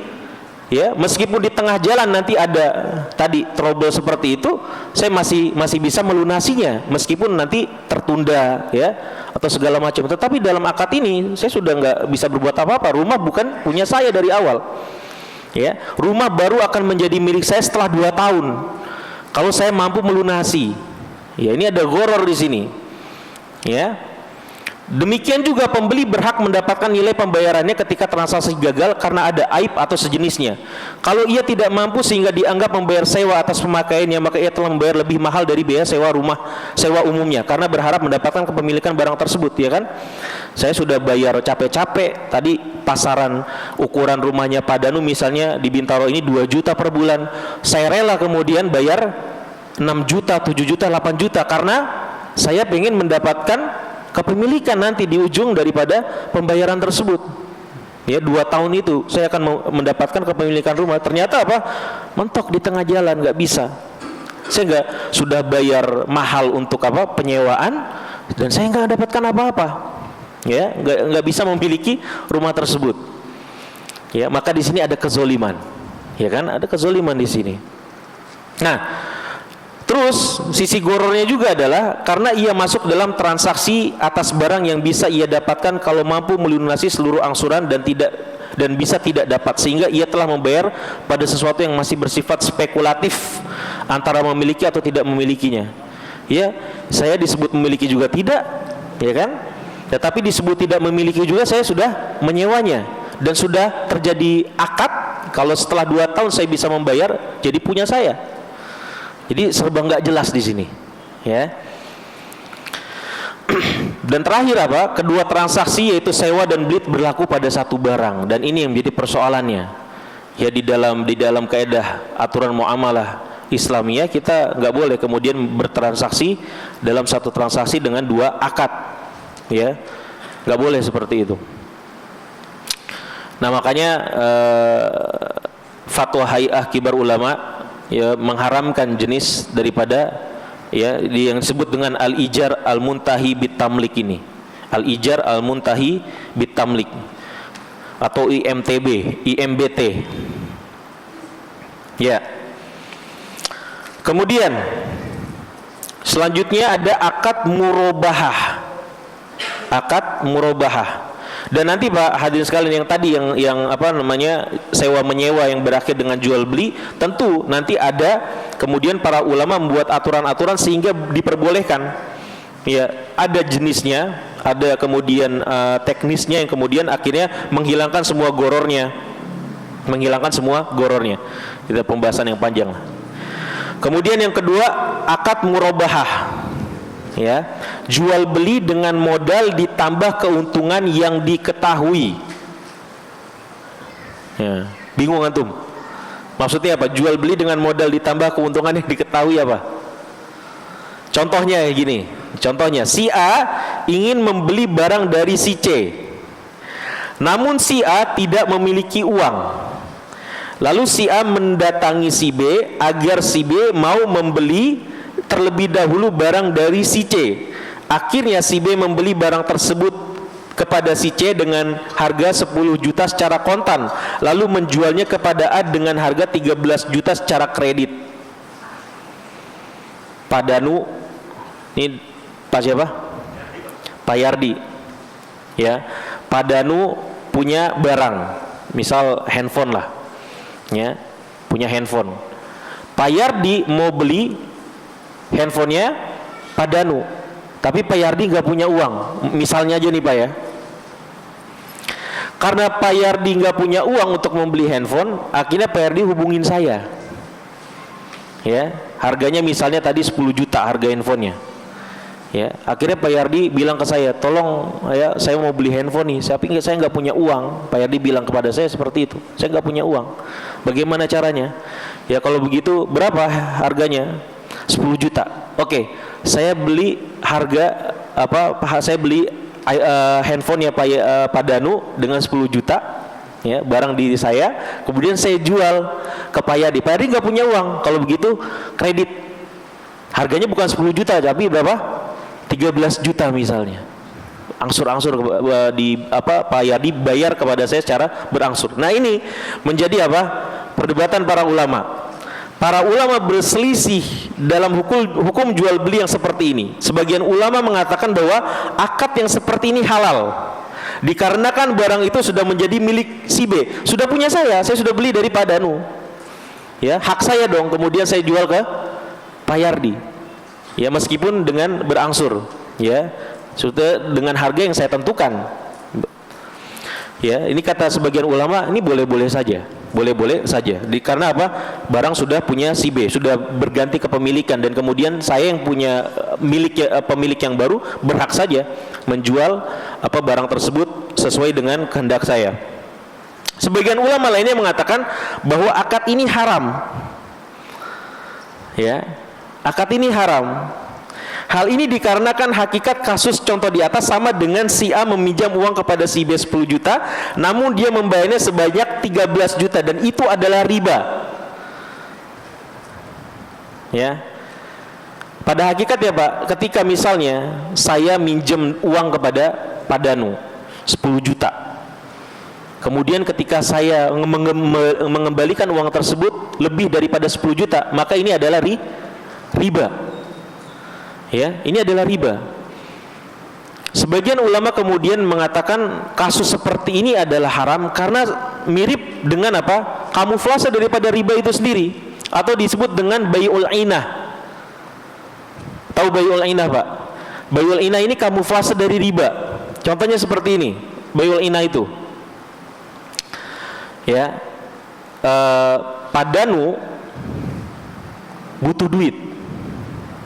[SPEAKER 1] ya, meskipun di tengah jalan nanti ada tadi trouble seperti itu, saya masih bisa melunasinya meskipun nanti tertunda, ya, atau segala macam. Tetapi dalam akad ini saya sudah nggak bisa berbuat apa-apa. Rumah bukan punya saya dari awal, ya. Rumah baru akan menjadi milik saya setelah 2 tahun kalau saya mampu melunasi. Ya, ini ada goror di sini, ya. Demikian juga pembeli berhak mendapatkan nilai pembayarannya ketika transaksi gagal karena ada aib atau sejenisnya. Kalau ia tidak mampu sehingga dianggap membayar sewa atas pemakaiannya, maka ia telah membayar lebih mahal dari biaya sewa umumnya karena berharap mendapatkan kepemilikan barang tersebut, ya kan? Saya sudah bayar capek-capek tadi pasaran ukuran rumahnya Pak Danu misalnya di Bintaro ini 2 juta per bulan. Saya rela kemudian bayar 6 juta, 7 juta, 8 juta karena saya ingin mendapatkan kepemilikan nanti di ujung daripada pembayaran tersebut. Ya, 2 tahun itu saya akan mendapatkan kepemilikan rumah. Ternyata apa? Mentok di tengah jalan, nggak bisa. Saya sudah bayar mahal untuk apa? Penyewaan, dan saya nggak dapatkan apa-apa. Ya, nggak bisa memiliki rumah tersebut. Ya, maka di sini ada kezoliman. Ya kan? Ada kezoliman di sini. Nah, terus sisi gorornya juga adalah karena ia masuk dalam transaksi atas barang yang bisa ia dapatkan kalau mampu melunasi seluruh angsuran dan bisa tidak dapat, sehingga ia telah membayar pada sesuatu yang masih bersifat spekulatif antara memiliki atau tidak memilikinya. Ya, saya disebut memiliki juga tidak, ya kan? Tetapi disebut tidak memiliki juga saya sudah menyewanya dan sudah terjadi akad kalau setelah 2 tahun saya bisa membayar jadi punya saya. Jadi serba nggak jelas di sini, ya. Dan terakhir apa? Kedua transaksi yaitu sewa dan beli berlaku pada satu barang, dan ini yang menjadi persoalannya. Ya di dalam kaidah aturan muamalah Islamiyah kita nggak boleh kemudian bertransaksi dalam satu transaksi dengan dua akad, ya nggak boleh seperti itu. Nah makanya fatwa Hay'ah Kibar Ulama ya mengharamkan jenis daripada ya yang disebut dengan al-ijar al-muntahi bitamlik ini, al-ijar al-muntahi bitamlik atau IMBT ya. Kemudian selanjutnya ada akad murabahah, akad murabahah. Dan nanti Pak hadirin sekalian yang tadi yang apa namanya sewa menyewa yang berakhir dengan jual beli, tentu nanti ada kemudian para ulama membuat aturan-aturan sehingga diperbolehkan. Ya, ada jenisnya, ada kemudian teknisnya yang kemudian akhirnya menghilangkan semua gorornya. Menghilangkan semua gorornya. Itu pembahasan yang panjang. Kemudian yang kedua, akad murabahah. Ya, jual beli dengan modal ditambah keuntungan yang diketahui. Ya, bingung antum? Maksudnya apa? Jual beli dengan modal ditambah keuntungan yang diketahui apa? Contohnya kayak gini. Contohnya, si A ingin membeli barang dari si C. Namun si A tidak memiliki uang. Lalu si A mendatangi si B agar si B mau membeli terlebih dahulu barang dari si C. Akhirnya si B membeli barang tersebut kepada si C dengan harga 10 juta secara kontan, lalu menjualnya kepada A dengan harga 13 juta secara kredit. Pak Danu, ini Pak siapa? Pak Yardi. Ya, Pak Danu punya barang, misal handphone lah. Ya, punya handphone. Pak Yardi mau beli handphonenya Pak Danu, tapi Pak Yardi nggak punya uang. Misalnya aja nih Pak ya. Karena Pak Yardi nggak punya uang untuk membeli handphone, akhirnya Pak Yardi hubungin saya. Ya, harganya misalnya tadi 10 juta harga handphonenya. Ya, akhirnya Pak Yardi bilang ke saya, tolong ya saya mau beli handphone nih, tapi saya nggak punya uang. Pak Yardi bilang kepada saya seperti itu, saya nggak punya uang. Bagaimana caranya? Ya kalau begitu berapa harganya? 10 juta. Oke, saya beli harga apa? Saya beli handphone ya Pak Danu dengan 10 juta, ya barang diri saya. Kemudian saya jual ke Pak Yardi. Pak Yardi nggak punya uang. Kalau begitu kredit. Harganya bukan 10 juta, tapi berapa? 13 juta misalnya. Angsur-angsur di apa? Pak Yardi bayar kepada saya secara berangsur. Nah ini menjadi apa? Perdebatan para ulama. Para ulama berselisih dalam hukum jual beli yang seperti ini. Sebagian ulama mengatakan bahwa akad yang seperti ini halal, dikarenakan barang itu sudah menjadi milik si B. Sudah punya saya sudah beli dari Pak Danu. Ya, hak saya dong. Kemudian saya jual ke Pak Yardi. Ya, meskipun dengan berangsur. Ya, sudah dengan harga yang saya tentukan. Ya, ini kata sebagian ulama ini boleh-boleh saja. Boleh-boleh saja. Karena apa? Barang sudah punya si B, sudah berganti kepemilikan, dan kemudian saya yang punya pemilik yang baru berhak saja menjual apa barang tersebut sesuai dengan kehendak saya. Sebagian ulama lainnya mengatakan bahwa akad ini haram. Ya, akad ini haram. Hal ini dikarenakan hakikat kasus contoh di atas sama dengan si A meminjam uang kepada si B 10 juta, namun dia membayarnya sebanyak 13 juta, dan itu adalah riba. Ya. Pada hakikat ya Pak, ketika misalnya saya minjem uang kepada Pak Danu 10 juta. Kemudian ketika saya mengembalikan uang tersebut lebih daripada 10 juta, maka ini adalah riba. Ya, ini adalah riba. Sebagian ulama kemudian mengatakan kasus seperti ini adalah haram karena mirip dengan apa? Kamuflase daripada riba itu sendiri, atau disebut dengan bai'ul ainah. Tahu bai'ul ainah, Pak? Bai'ul ainah ini kamuflase dari riba. Contohnya seperti ini, bai'ul ainah itu. Ya. Pak Danu butuh duit.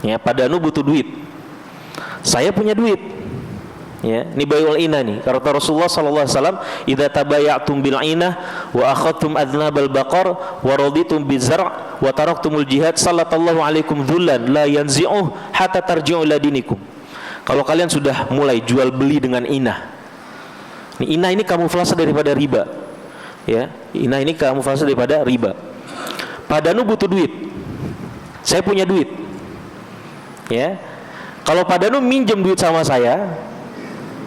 [SPEAKER 1] Ya, Pak Danu butuh duit. Saya punya duit. Ya, ini bai'ul inah nih. Kata Rasulullah sallallahu alaihi wasallam, "Idza tabaya'tum bil inah wa akhadtum adnabal baqar wa raditum bizar' wa taraktumul jihad sallallahu alaikum dzullan la yanzi'uh hatta tarji'u ila dinikum." Kalau kalian sudah mulai jual beli dengan inah. Inah ini kamuflase daripada riba. Ya, inah ini kamuflase daripada riba. Pak Danu butuh duit. Saya punya duit. Ya. Kalau Pak Danu minjem duit sama saya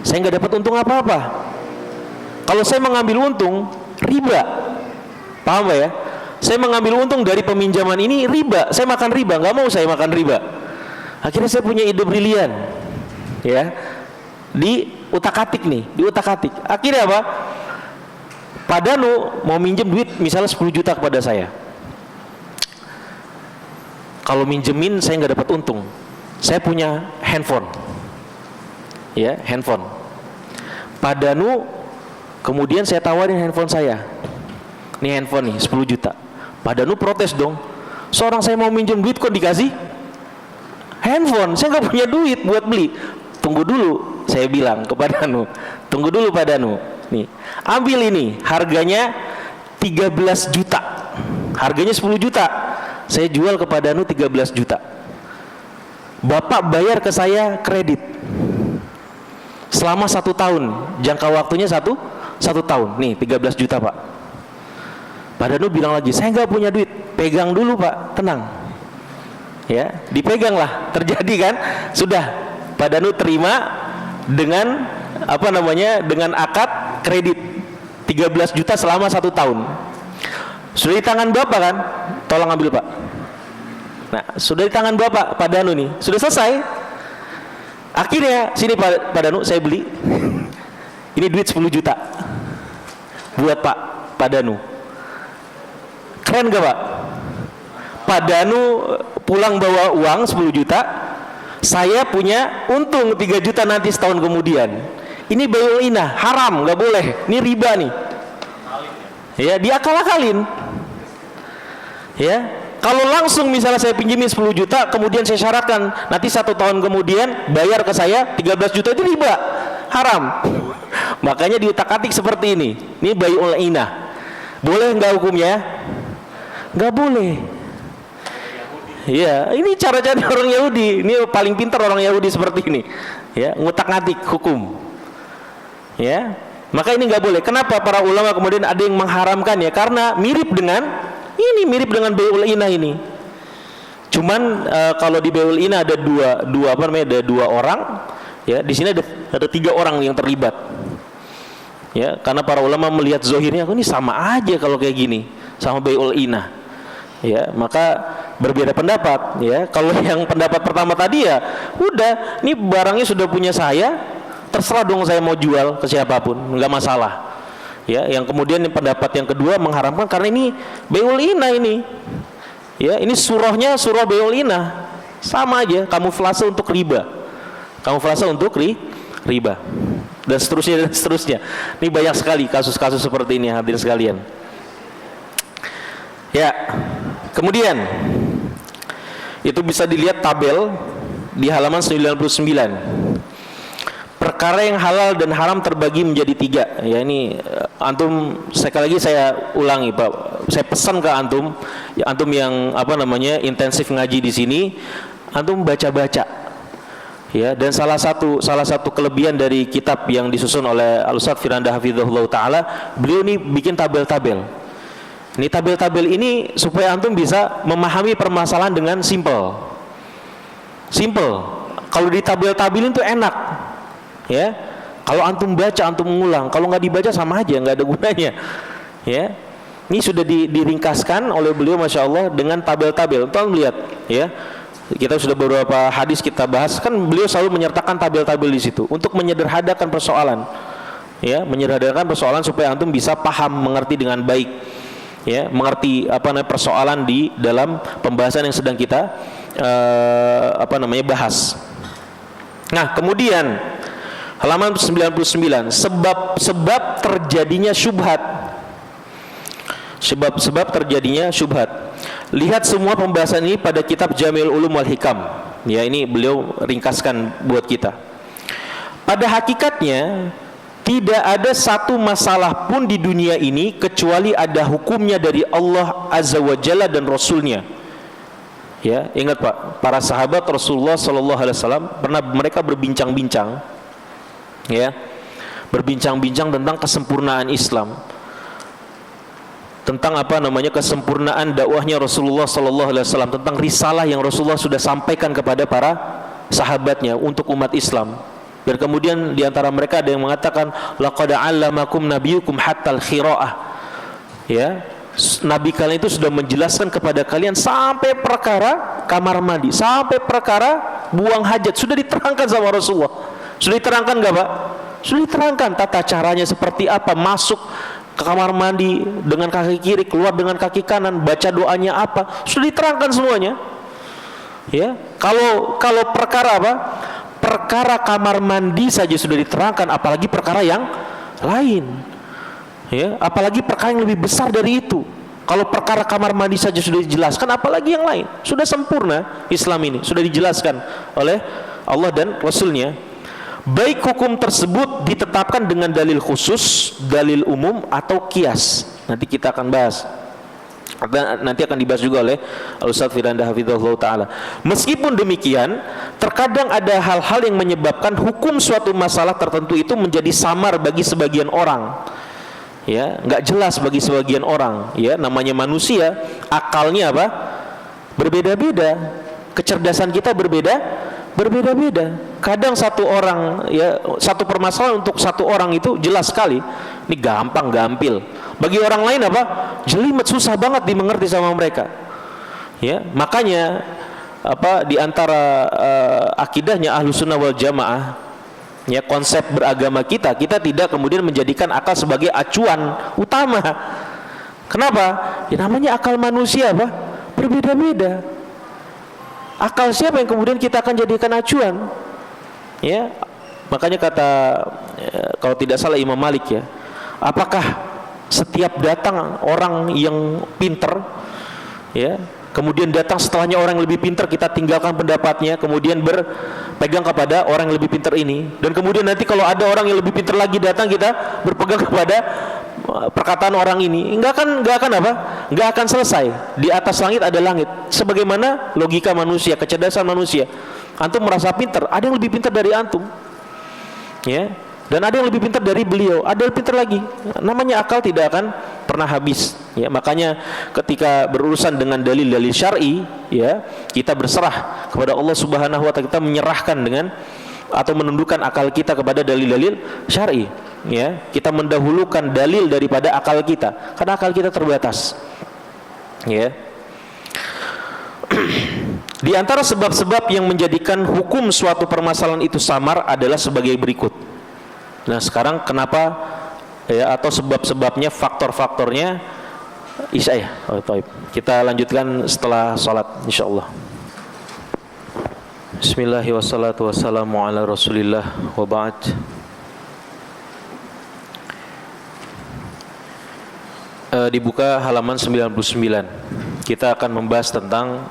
[SPEAKER 1] nggak dapat untung apa-apa. Kalau saya mengambil untung, riba. Paham ya? Saya mengambil untung dari peminjaman ini, riba. Saya makan riba, nggak mau saya makan riba. Akhirnya saya punya ide brilian, ya, di utak-atik nih, di utak-atik. Akhirnya apa? Pak Danu mau minjem duit misalnya 10 juta kepada saya. Kalau minjemin saya nggak dapat untung. Saya punya handphone, ya, handphone. Pak Danu kemudian saya tawarin handphone saya. Ini handphone nih 10 juta. Pak Danu protes dong. Seorang saya mau minjem duit kok dikasih handphone? Saya nggak punya duit buat beli. Tunggu dulu, saya bilang ke Pak Danu. Tunggu dulu Pak Danu. Nih, ambil ini, harganya 13 juta. Harganya 10 juta. Saya jual ke Pak Danu 13 juta. Bapak bayar ke saya kredit selama 1 tahun, jangka waktunya satu tahun. Nih 13 juta Pak. Pak Danu bilang lagi, saya nggak punya duit. Pegang dulu Pak, tenang. Ya, dipegang lah. Terjadi kan? Sudah, Pak Danu terima dengan apa namanya? Dengan akad kredit 13 juta selama 1 tahun. Sudah di tangan Bapak kan? Tolong ambil Pak. Nah, sudah di tangan Bapak, Pak Danu nih. Sudah selesai. Akhirnya, sini Pak Danu, saya beli. Ini duit 10 juta. Buat Pak Danu. Keren gak Pak? Pak Danu pulang bawa uang 10 juta. Saya punya untung 3 juta nanti setahun kemudian. Ini bai'ul inah, haram, gak boleh. Ini riba nih. Ya, diakal-akalin. Ya, kalau langsung misalnya saya pinjemin 10 juta, kemudian saya syaratkan nanti 1 tahun kemudian bayar ke saya 13 juta, itu riba, haram. Makanya diutak-atik seperti ini. Ini bai'ul inah. Boleh nggak hukumnya? Nggak boleh. Ya, ini cara-cara orang Yahudi. Ini paling pintar orang Yahudi seperti ini. Ya, ngutak-ngatik hukum. Ya, maka ini nggak boleh. Kenapa para ulama kemudian ada yang mengharamkan ya? Karena mirip dengan bai'ul inah ini. Cuman kalau di bai'ul inah ada ada dua orang, ya. Di sini ada 3 orang yang terlibat. Ya, karena para ulama melihat zohirnya, ini sama aja kalau kayak gini, sama bai'ul inah. Ya, maka berbeda pendapat. Ya, kalau yang pendapat pertama tadi ya, udah, ini barangnya sudah punya saya, terserah dong saya mau jual ke siapapun, nggak masalah. Ya, yang kemudian pendapat yang kedua mengharamkan karena ini bai'ul inah ini. Ya, ini surahnya surah bai'ul inah. Sama aja, kamuflase untuk riba. Kamuflase untuk riba. Dan seterusnya. Ini banyak sekali kasus-kasus seperti ini hadirin sekalian. Ya. Kemudian itu bisa dilihat tabel di halaman 99. Perkara yang halal dan haram terbagi menjadi 3. Ya, ini antum sekali lagi saya ulangi Pak. Saya pesan ke antum, ya, antum yang intensif ngaji di sini, antum baca-baca. Ya, dan salah satu kelebihan dari kitab yang disusun oleh Al-Ustaz Firanda Hafizahullah Ta'ala, beliau ini bikin tabel-tabel. Ini tabel-tabel ini supaya antum bisa memahami permasalahan dengan simple. Kalau di tabel-tabel itu enak. Ya, kalau antum baca, antum mengulang. Kalau nggak dibaca sama aja, nggak ada gunanya. Ya, ini sudah diringkaskan oleh beliau, masya Allah, dengan tabel-tabel. Tolong lihat, ya. Kita sudah beberapa hadis kita bahas, kan beliau selalu menyertakan tabel-tabel di situ untuk menyederhanakan persoalan. Ya, menyederhanakan persoalan supaya antum bisa paham, mengerti dengan baik. Ya, mengerti persoalan di dalam pembahasan yang sedang kita bahas. Nah, kemudian halaman 99, sebab terjadinya syubhat. Sebab terjadinya syubhat. Lihat semua pembahasan ini pada kitab Jami'ul Ulum wal Hikam. Ya, ini beliau ringkaskan buat kita. Pada hakikatnya tidak ada satu masalah pun di dunia ini kecuali ada hukumnya dari Allah Azza wa Jalla dan Rasulnya. Ya, ingat Pak, para sahabat Rasulullah Sallallahu Alaihi Wasallam pernah mereka berbincang-bincang, ya, berbincang-bincang tentang kesempurnaan Islam, tentang apa namanya kesempurnaan dakwahnya Rasulullah Sallallahu Alaihi Wasallam, tentang risalah yang Rasulullah sudah sampaikan kepada para sahabatnya untuk umat Islam. Dan kemudian diantara mereka ada yang mengatakan laqad 'allamakum nabiyyukum hatta al-khira'ah. Ya, Nabi kalian itu sudah menjelaskan kepada kalian sampai perkara kamar mandi, sampai perkara buang hajat sudah diterangkan sama Rasulullah. Sudah diterangkan enggak, Pak? Sudah diterangkan tata caranya seperti apa, masuk ke kamar mandi dengan kaki kiri, keluar dengan kaki kanan, baca doanya apa, sudah diterangkan semuanya. Ya, kalau perkara apa? Perkara kamar mandi saja sudah diterangkan, apalagi perkara yang lain. Ya, apalagi perkara yang lebih besar dari itu. Kalau perkara kamar mandi saja sudah dijelaskan, apalagi yang lain. Sudah sempurna Islam ini, sudah dijelaskan oleh Allah dan Rasulnya. Baik hukum tersebut ditetapkan dengan dalil khusus, dalil umum, atau kias. Nanti kita akan bahas. Nanti akan dibahas juga oleh Ustaz Firanda Hafizahullah Ta'ala. Meskipun demikian, terkadang ada hal-hal yang menyebabkan hukum suatu masalah tertentu itu menjadi samar bagi sebagian orang. Ya, nggak jelas bagi sebagian orang. Ya, namanya manusia, akalnya apa? Berbeda-beda. Kecerdasan kita berbeda-beda. Kadang satu orang, ya, satu permasalahan untuk satu orang itu jelas sekali. Ini gampang, gampil. Bagi orang lain apa? Jelimet, susah banget dimengerti sama mereka. Ya, makanya apa di antara akidahnya Ahlussunnah wal Jamaah, ya, konsep beragama kita tidak kemudian menjadikan akal sebagai acuan utama. Kenapa? Ya, namanya akal manusia apa? Berbeda-beda. Akal siapa yang kemudian kita akan jadikan acuan? Ya, makanya kata kalau tidak salah Imam Malik, ya, apakah setiap datang orang yang pinter, ya, kemudian datang setelahnya orang yang lebih pinter, kita tinggalkan pendapatnya, kemudian berpegang kepada orang yang lebih pinter ini, dan kemudian nanti kalau ada orang yang lebih pinter lagi datang, kita berpegang kepada perkataan orang ini, enggak akan selesai. Di atas langit ada langit. Sebagaimana logika manusia, kecerdasan manusia. Antum merasa pinter, ada yang lebih pinter dari antum, ya, dan ada yang lebih pintar dari beliau, ada yang pintar lagi. Namanya akal tidak akan pernah habis. Ya, makanya ketika berurusan dengan dalil-dalil syar'i, ya, kita berserah kepada Allah Subhanahu wa taala, kita menyerahkan dengan atau menundukkan akal kita kepada dalil-dalil syar'i. Ya, kita mendahulukan dalil daripada akal kita, karena akal kita terbatas. Ya. Di antara sebab-sebab yang menjadikan hukum suatu permasalahan itu samar adalah sebagai berikut. Nah, sekarang kenapa, ya, atau sebab-sebabnya, faktor-faktornya Isya, ya. Kita lanjutkan setelah sholat insyaallah. Bismillahirrahmanirrahim. Wassalatu wassalamu ala Rasulillah wa ba'd. Dibuka halaman 99. Kita akan membahas tentang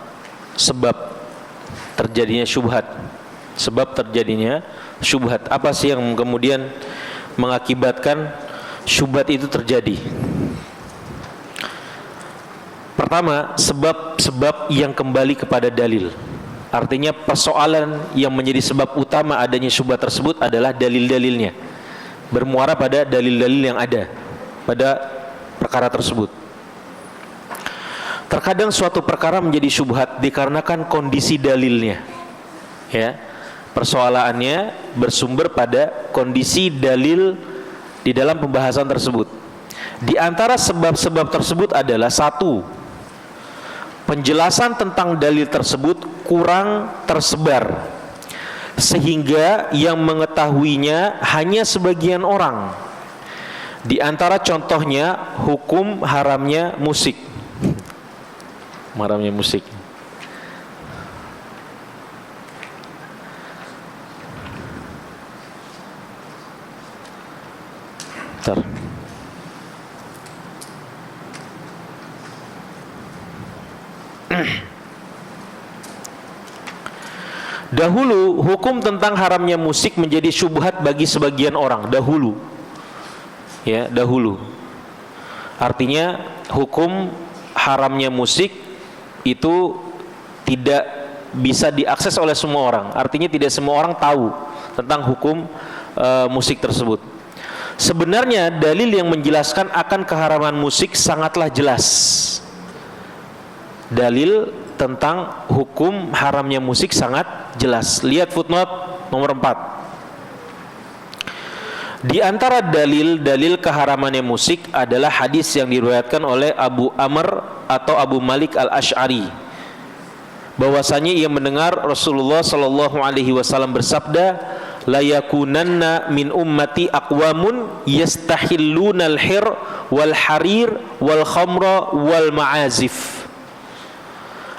[SPEAKER 1] sebab terjadinya syubhat. Sebab terjadinya syubhat. Apa sih yang kemudian mengakibatkan syubhat itu terjadi? Pertama, sebab-sebab yang kembali kepada dalil. Artinya persoalan yang menjadi sebab utama adanya syubhat tersebut adalah dalil-dalilnya, bermuara pada dalil-dalil yang ada pada perkara tersebut. Terkadang suatu perkara menjadi syubhat dikarenakan kondisi dalilnya. Ya, persoalannya bersumber pada kondisi dalil di dalam pembahasan tersebut. Di antara sebab-sebab tersebut adalah satu, penjelasan tentang dalil tersebut kurang tersebar sehingga yang mengetahuinya hanya sebagian orang. Di antara contohnya hukum haramnya musik. Haramnya musik. Bentar. Dahulu hukum tentang haramnya musik menjadi syubhat bagi sebagian orang. Dahulu, ya, dahulu. Artinya hukum haramnya musik itu tidak bisa diakses oleh semua orang. Artinya tidak semua orang tahu tentang hukum musik tersebut. Sebenarnya dalil yang menjelaskan akan keharaman musik sangatlah jelas. Dalil tentang hukum haramnya musik sangat jelas. Lihat footnote nomor 4. Di antara dalil-dalil keharamannya musik adalah hadis yang diriwayatkan oleh Abu Amr atau Abu Malik Al-Asy'ari, bahwasanya ia mendengar Rasulullah sallallahu alaihi wasallam bersabda, la yakunanna min ummati aqwamun yastahilluna al-hir wal harir wal khamra wal ma'azif.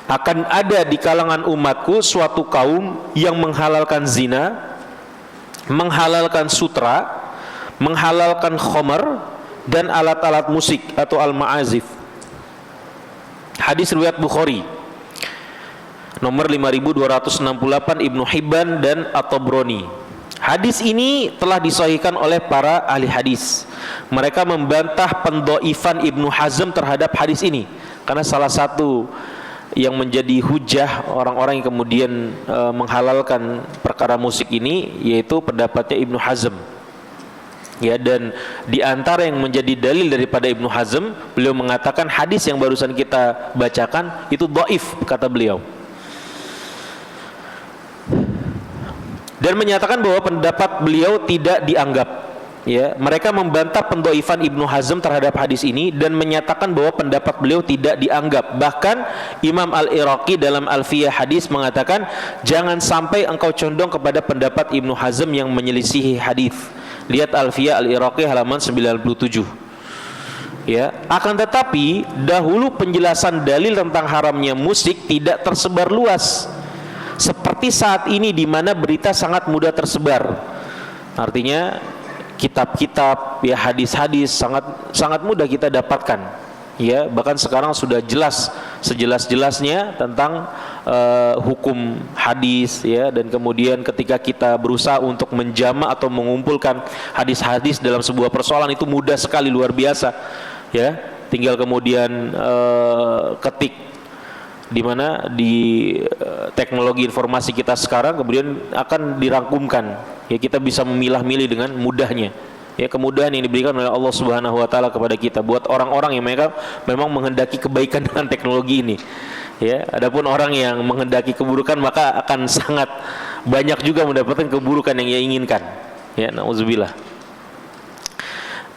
[SPEAKER 1] Akan ada di kalangan umatku suatu kaum yang menghalalkan zina, menghalalkan sutra, menghalalkan khamar dan alat-alat musik atau al-ma'azif. Hadis riwayat Bukhari nomor 5268, Ibnu Hibban dan At-Tabrani. Hadis ini telah disahihkan oleh para ahli hadis. Mereka membantah pendhaifan Ibnu Hazm terhadap hadis ini, karena salah satu yang menjadi hujah orang-orang yang kemudian menghalalkan perkara musik ini yaitu pendapatnya Ibnu Hazm. Ya, dan di antara yang menjadi dalil daripada Ibnu Hazm, beliau mengatakan hadis yang barusan kita bacakan itu dhaif, kata beliau. Dan menyatakan bahwa pendapat beliau tidak dianggap. Ya, mereka membantah pendhaifan Ibnu Hazm terhadap hadis ini dan menyatakan bahwa pendapat beliau tidak dianggap. Bahkan Imam Al-Iraqi dalam Alfiyah Hadis mengatakan, jangan sampai engkau condong kepada pendapat Ibnu Hazm yang menyelisihi hadis. Lihat Alfiyah Al-Iraqi halaman 97. Ya, akan tetapi dahulu penjelasan dalil tentang haramnya musik tidak tersebar luas seperti saat ini, di mana berita sangat mudah tersebar. Artinya kitab-kitab, ya, hadis-hadis sangat mudah kita dapatkan. Ya, bahkan sekarang sudah jelas sejelas-jelasnya tentang hukum hadis, ya, dan kemudian ketika kita berusaha untuk menjama atau mengumpulkan hadis-hadis dalam sebuah persoalan itu mudah sekali, luar biasa. Ya, tinggal kemudian ketik di mana di teknologi informasi kita sekarang kemudian akan dirangkumkan. Ya, kita bisa memilah-milih dengan mudahnya. Ya, kemudahan yang diberikan oleh Allah Subhanahu wa taala kepada kita buat orang-orang yang mereka memang menghendaki kebaikan dengan teknologi ini. Ya, adapun orang yang menghendaki keburukan maka akan sangat banyak juga mendapatkan keburukan yang ia inginkan. Ya, nauzubillah.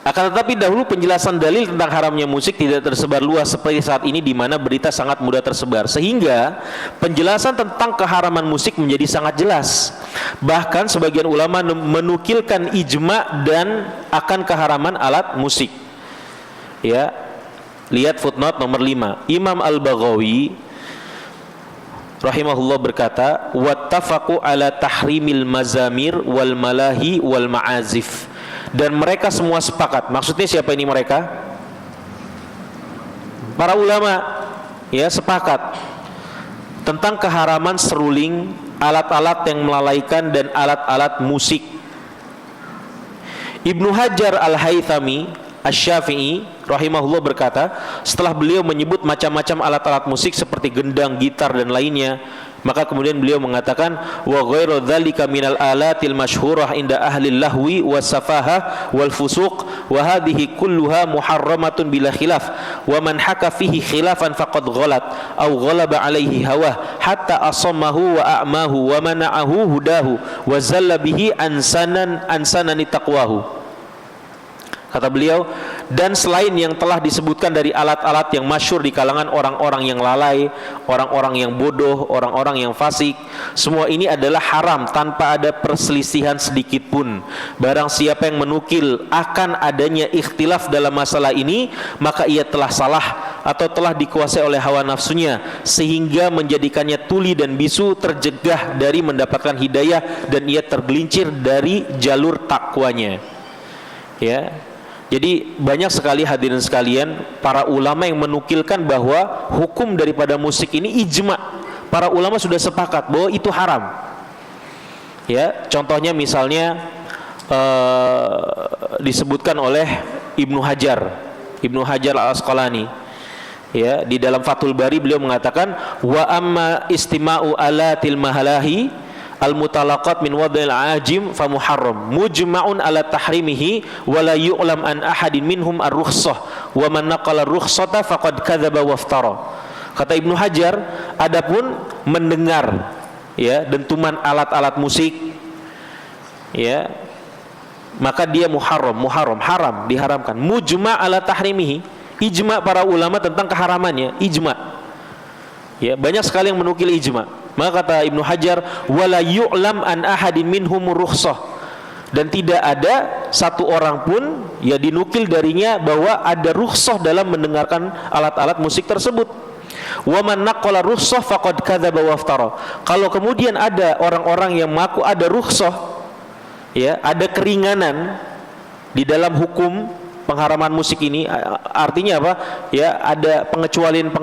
[SPEAKER 1] Akan tetapi dahulu penjelasan dalil tentang haramnya musik tidak tersebar luas seperti saat ini, di mana berita sangat mudah tersebar, sehingga penjelasan tentang keharaman musik menjadi sangat jelas. Bahkan sebagian ulama menukilkan ijma dan akan keharaman alat musik. Ya, lihat footnote nomor 5. Imam Al-Baghawi rahimahullah berkata, wattafaqu ala tahrimil mazamir wal malahi wal ma'azif. Dan mereka semua sepakat. Maksudnya siapa ini mereka? Para ulama, ya, sepakat tentang keharaman seruling, alat-alat yang melalaikan dan alat-alat musik. Ibnu Hajar Al-Haythami Asy-Syafi'i rahimahullah berkata, setelah beliau menyebut macam-macam alat-alat musik seperti gendang, gitar dan lainnya, maka kemudian beliau mengatakan, wa ghairu dzalika minal alatil masyhurah inda ahli lahwi was-safahah wal fusuq wa hadhihi kulluha muharramatun bila khilaf wa man haka fihi khilafan faqad ghalat aw ghalaba alaihi hawa hatta asammahu wa a'mahu wa mana'ahu hudahu wa zalla bihi ansanani taqwahu. Kata beliau, dan selain yang telah disebutkan dari alat-alat yang masyhur di kalangan orang-orang yang lalai, orang-orang yang bodoh, orang-orang yang fasik, semua ini adalah haram tanpa ada perselisihan sedikit pun. Barang siapa yang menukil akan adanya ikhtilaf dalam masalah ini, maka ia telah salah atau telah dikuasai oleh hawa nafsunya, sehingga menjadikannya tuli dan bisu, terjegah dari mendapatkan hidayah, dan ia tergelincir dari jalur takwanya. Ya, jadi banyak sekali hadirin sekalian para ulama yang menukilkan bahwa hukum daripada musik ini ijma. Para ulama sudah sepakat bahwa itu haram. Ya, contohnya misalnya disebutkan oleh Ibnu Hajar Al-Asqalani. Ya, di dalam Fathul Bari beliau mengatakan wa amma istima'u alatil mahalahi al-mutalaqat min wad'il ajim fa muharram mujma'un ala tahrimihi wa la yu'lam an ahadin minhum ar-rukhsah wa man naqala ar-rukhsata faqad kadzaba wa iftara. Kata Ibnu Hajar, adapun mendengar ya dentuman alat-alat musik ya maka dia haram, diharamkan. Mujma' ala tahrimihi, ijma' para ulama tentang keharamannya, ijma'. Ya, banyak sekali yang menukil ijma'. Maka kata Ibnu Hajar, wala yu'lam an ahadin minhum rukhsah, dan tidak ada satu orang pun ya dinukil darinya bahwa ada rukhsah dalam mendengarkan alat-alat musik tersebut. Wa man naqala rukhsah faqad kadzaba wa iftara. Kalau kemudian ada orang-orang yang mengaku ada rukhsah, ya, ada keringanan di dalam hukum pengharaman musik ini, artinya apa? Ya, ada pengecualian,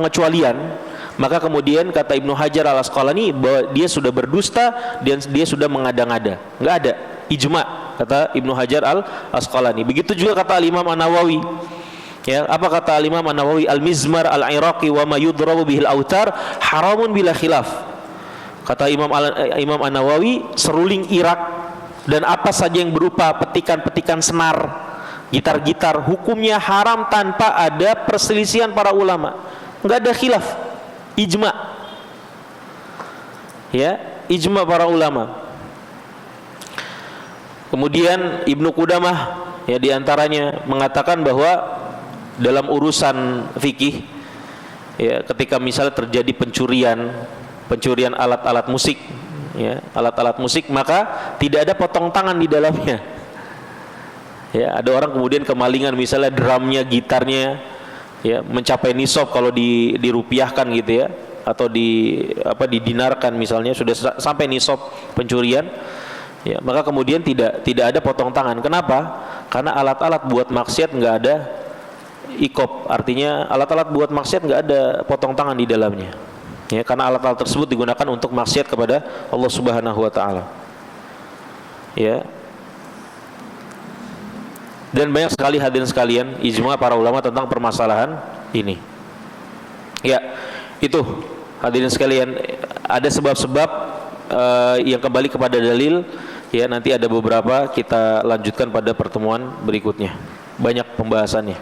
[SPEAKER 1] maka kemudian kata Ibnu Hajar Al-Asqalani bahwa dia sudah berdusta dan dia sudah mengada-ngada. Enggak ada ijma, kata Ibnu Hajar Al-Asqalani. Begitu juga kata Al-Imam An-Nawawi. Ya, apa kata Al-Imam An-Nawawi? Al-mizmar al-iraqi wa ma yudrabu bihil autar haramun bila khilaf. Kata Imam An-Nawawi, seruling Irak dan apa saja yang berupa petikan-petikan senar, gitar-gitar, hukumnya haram tanpa ada perselisihan para ulama. Enggak ada khilaf, ijma. Ya, ijma para ulama. Kemudian Ibnu Qudamah ya diantaranya mengatakan bahwa dalam urusan fikih ya, ketika misalnya terjadi pencurian alat-alat musik ya, alat-alat musik, maka tidak ada potong tangan di dalamnya. Ya, ada orang kemudian kemalingan misalnya drumnya, gitarnya ya mencapai nisab kalau dirupiahkan gitu ya, atau didinarkan misalnya, sudah sampai nisab pencurian ya, maka kemudian tidak ada potong tangan. Kenapa? Karena alat-alat buat maksiat nggak ada ikop, artinya alat-alat buat maksiat nggak ada potong tangan di dalamnya. Ya, karena alat-alat tersebut digunakan untuk maksiat kepada Allah Subhanahu wa taala. Ya. Dan banyak sekali hadirin sekalian ijma para ulama tentang permasalahan ini. Ya, itu hadirin sekalian, ada sebab-sebab yang kembali kepada dalil ya, nanti ada beberapa kita lanjutkan pada pertemuan berikutnya. Banyak pembahasannya.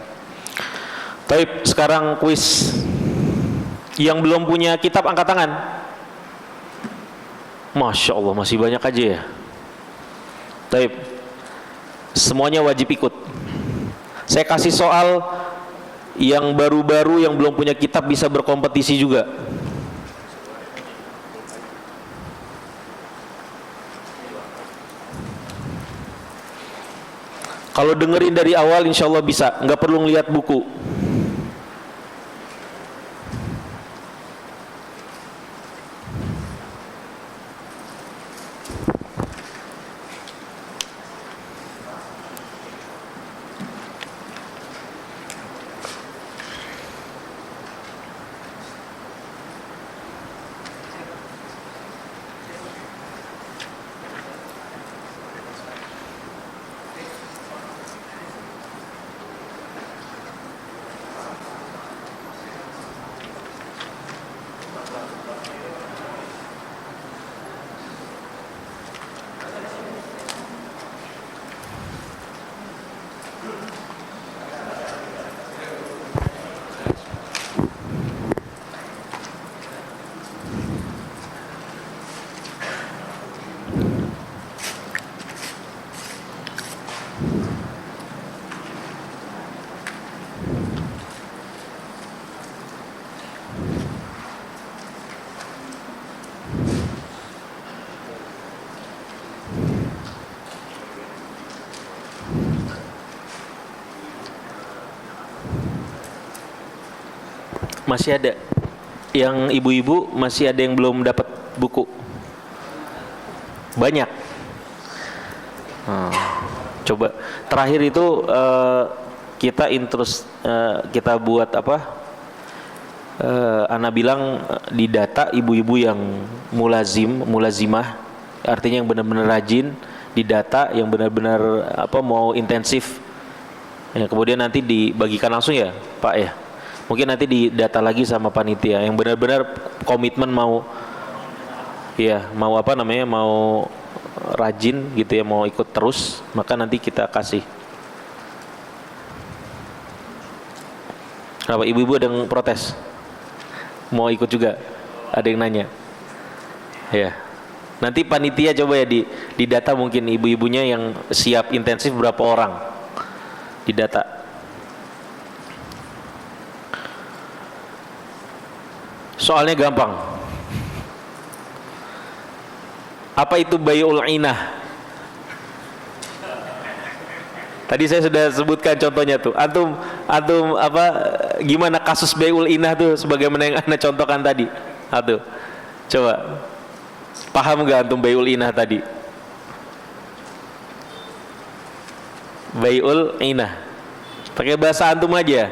[SPEAKER 1] Baik, sekarang kuis. Yang belum punya kitab angkat tangan. Masya Allah, masih banyak aja ya. Baik, semuanya wajib ikut. Saya kasih soal yang baru-baru yang belum punya kitab bisa berkompetisi juga. Kalau dengerin dari awal insya Allah bisa, nggak perlu ngeliat buku. Masih ada yang ibu-ibu, masih ada yang belum dapat buku. Banyak. Coba terakhir itu kita buat apa? Ana bilang di data ibu-ibu yang mulazimah Artinya yang benar-benar rajin didata, yang benar-benar mau intensif. Ya, kemudian nanti dibagikan langsung ya, Pak ya. Mungkin nanti didata lagi sama panitia yang benar-benar komitmen mau mau rajin gitu ya, mau ikut terus, maka nanti kita kasih. Kenapa ibu-ibu ada yang protes? Mau ikut juga? Ada yang nanya. Ya. Nanti panitia coba ya didata mungkin ibu-ibunya yang siap intensif berapa orang. Didata. Soalnya gampang. Apa itu bai'ul inah? Tadi saya sudah sebutkan contohnya tuh. Antum gimana kasus bai'ul inah tuh sebagaimana yang Anda contohkan tadi? Aduh. Coba. Paham enggak antum bai'ul inah tadi? Bai'ul inah. Pakai bahasa antum aja.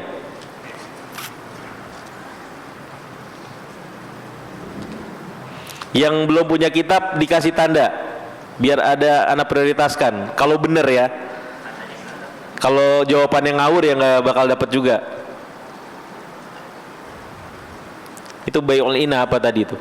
[SPEAKER 1] Yang belum punya kitab dikasih tanda biar ada anak prioritaskan. Kalau bener ya. Kalau jawaban yang ngawur ya nggak bakal dapat juga. Itu bai'ul inah apa tadi itu?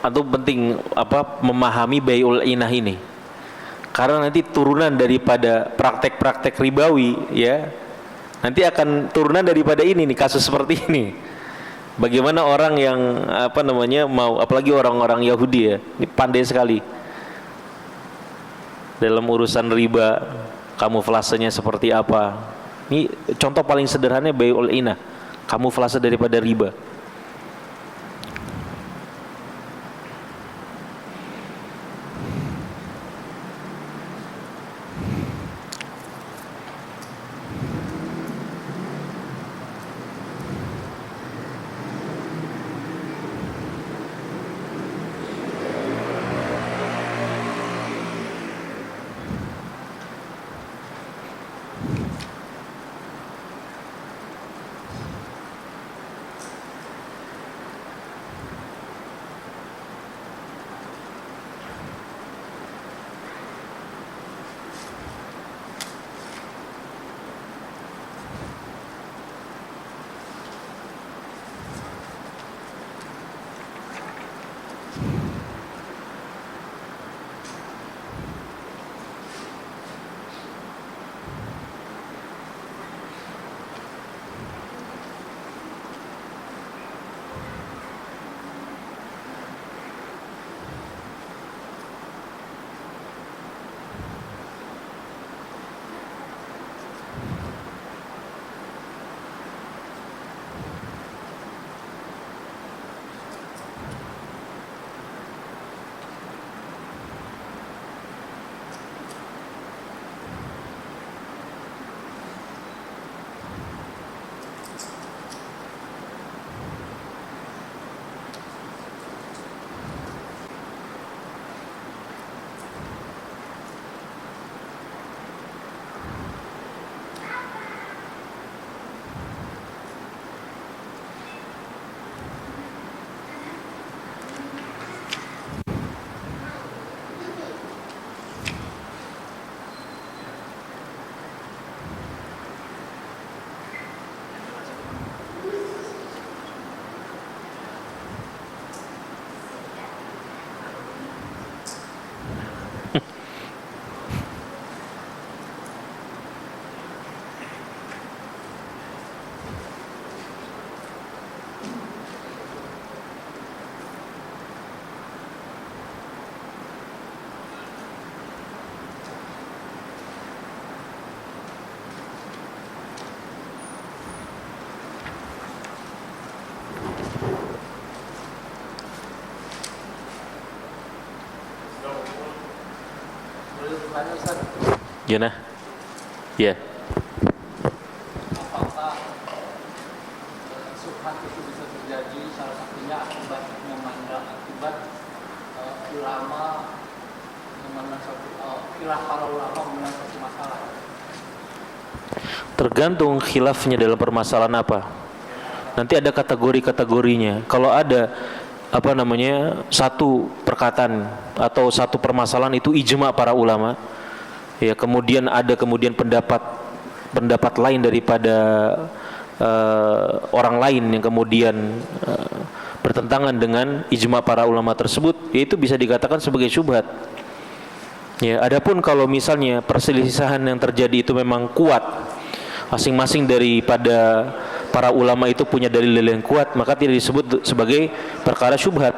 [SPEAKER 1] Atau penting memahami bai'ul inah ini, karena nanti turunan daripada praktek-praktek ribawi ya, nanti akan turunan daripada ini nih, kasus seperti ini. Bagaimana orang yang mau, apalagi orang-orang Yahudi ya, ini pandai sekali dalam urusan riba, kamuflasenya seperti apa. Ini contoh paling sederhana bai'ul inah, kamuflase daripada riba. Gimana? Ya.
[SPEAKER 2] Apakah subhat itu bisa terjadi salah satunya akibat ulama memandang khilaf para ulama memandang satu masalah?
[SPEAKER 1] Tergantung khilafnya dalam permasalahan apa. Nanti ada kategori-kategorinya. Kalau ada satu perkataan atau satu permasalahan itu ijma para ulama, ya kemudian ada pendapat lain daripada orang lain yang kemudian bertentangan dengan ijma para ulama tersebut, yaitu bisa dikatakan sebagai syubhat. Ya, adapun kalau misalnya perselisihan yang terjadi itu memang kuat, masing-masing daripada para ulama itu punya dalil yang kuat, maka tidak disebut sebagai perkara syubhat.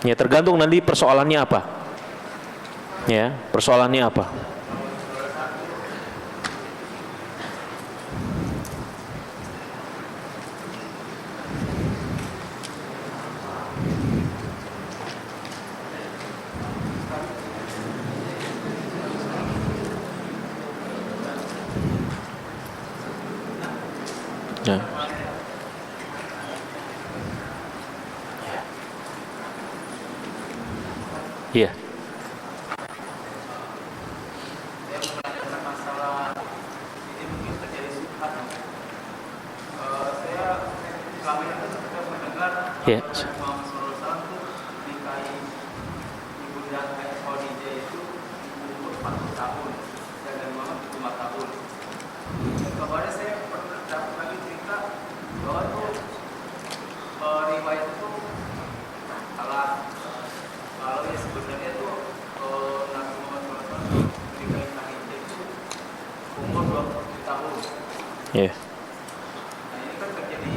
[SPEAKER 1] Ya, tergantung nanti persoalannya apa. Ya, persoalannya apa. Ya. Iya.
[SPEAKER 2] Masalah ini mungkin terjadi subhat. Saya selama ini sudah mendengar
[SPEAKER 1] Ya.
[SPEAKER 2] Muhammad SAW itu nikahi ibunda Khadijah itu umur 40 tahun dan Muhammad 5 tahun. Kabarnya saya pernah dapat lagi cerita bahwa itu riwayat itu salah. Kalau ya sebenarnya itu Nabi Muhammad SAW nikahi Khadijah itu umur 20 tahun.
[SPEAKER 1] Iya.
[SPEAKER 2] Nah ini kan terjadi,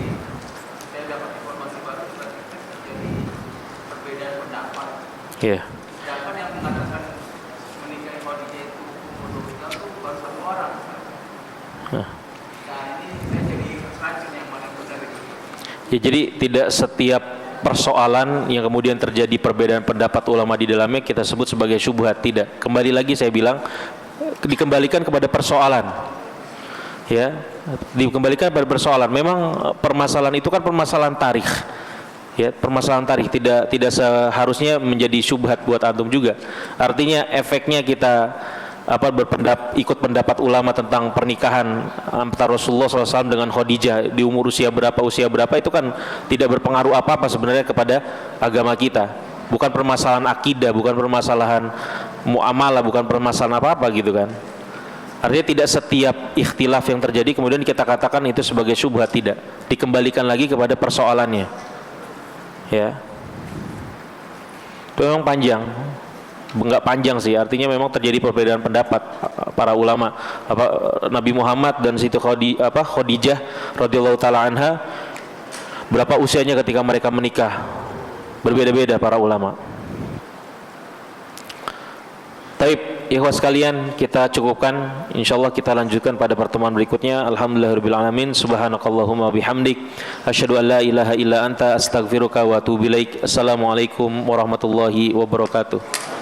[SPEAKER 2] saya dapat informasi baru terjadi perbedaan pendapat.
[SPEAKER 1] Iya.
[SPEAKER 2] Sedangkan yang mengatakan menikahi Khadijah itu umur 20 tahun itu baru satu orang.
[SPEAKER 1] Nah,
[SPEAKER 2] ini saya jadi racun yang mana benar itu.
[SPEAKER 1] ya, jadi tidak setiap persoalan yang kemudian terjadi perbedaan pendapat ulama di dalamnya kita sebut sebagai syubhat, tidak. Kembali lagi saya bilang, dikembalikan kepada persoalan. Ya, dikembalikan pada persoalan. Memang permasalahan itu kan permasalahan tarikh. Ya, permasalahan tarikh tidak seharusnya menjadi syubhat buat antum juga. Artinya efeknya kita ikut pendapat ulama tentang pernikahan antara Rasulullah SAW dengan Khadijah di umur usia berapa itu kan tidak berpengaruh apa-apa sebenarnya kepada agama kita. Bukan permasalahan akidah, bukan permasalahan muamalah, bukan permasalahan apa-apa gitu kan. Artinya tidak setiap ikhtilaf yang terjadi kemudian kita katakan itu sebagai syubhat, tidak. Dikembalikan lagi kepada persoalannya. Ya. Itu memang panjang. Enggak panjang sih, artinya memang terjadi perbedaan pendapat para ulama. Nabi Muhammad dan Siti Khadijah radhiyallahu taala anha, berapa usianya ketika mereka menikah? Berbeda-beda para ulama. Taib, ikhwas sekalian, kita cukupkan. Insyaallah kita lanjutkan pada pertemuan berikutnya. Alhamdulillahirabbil alamin. Subhanakallahumma bihamdik, asyhadu an la ilaha illa anta, astaghfiruka wa atubu ilaik. Assalamualaikum warahmatullahi wabarakatuh.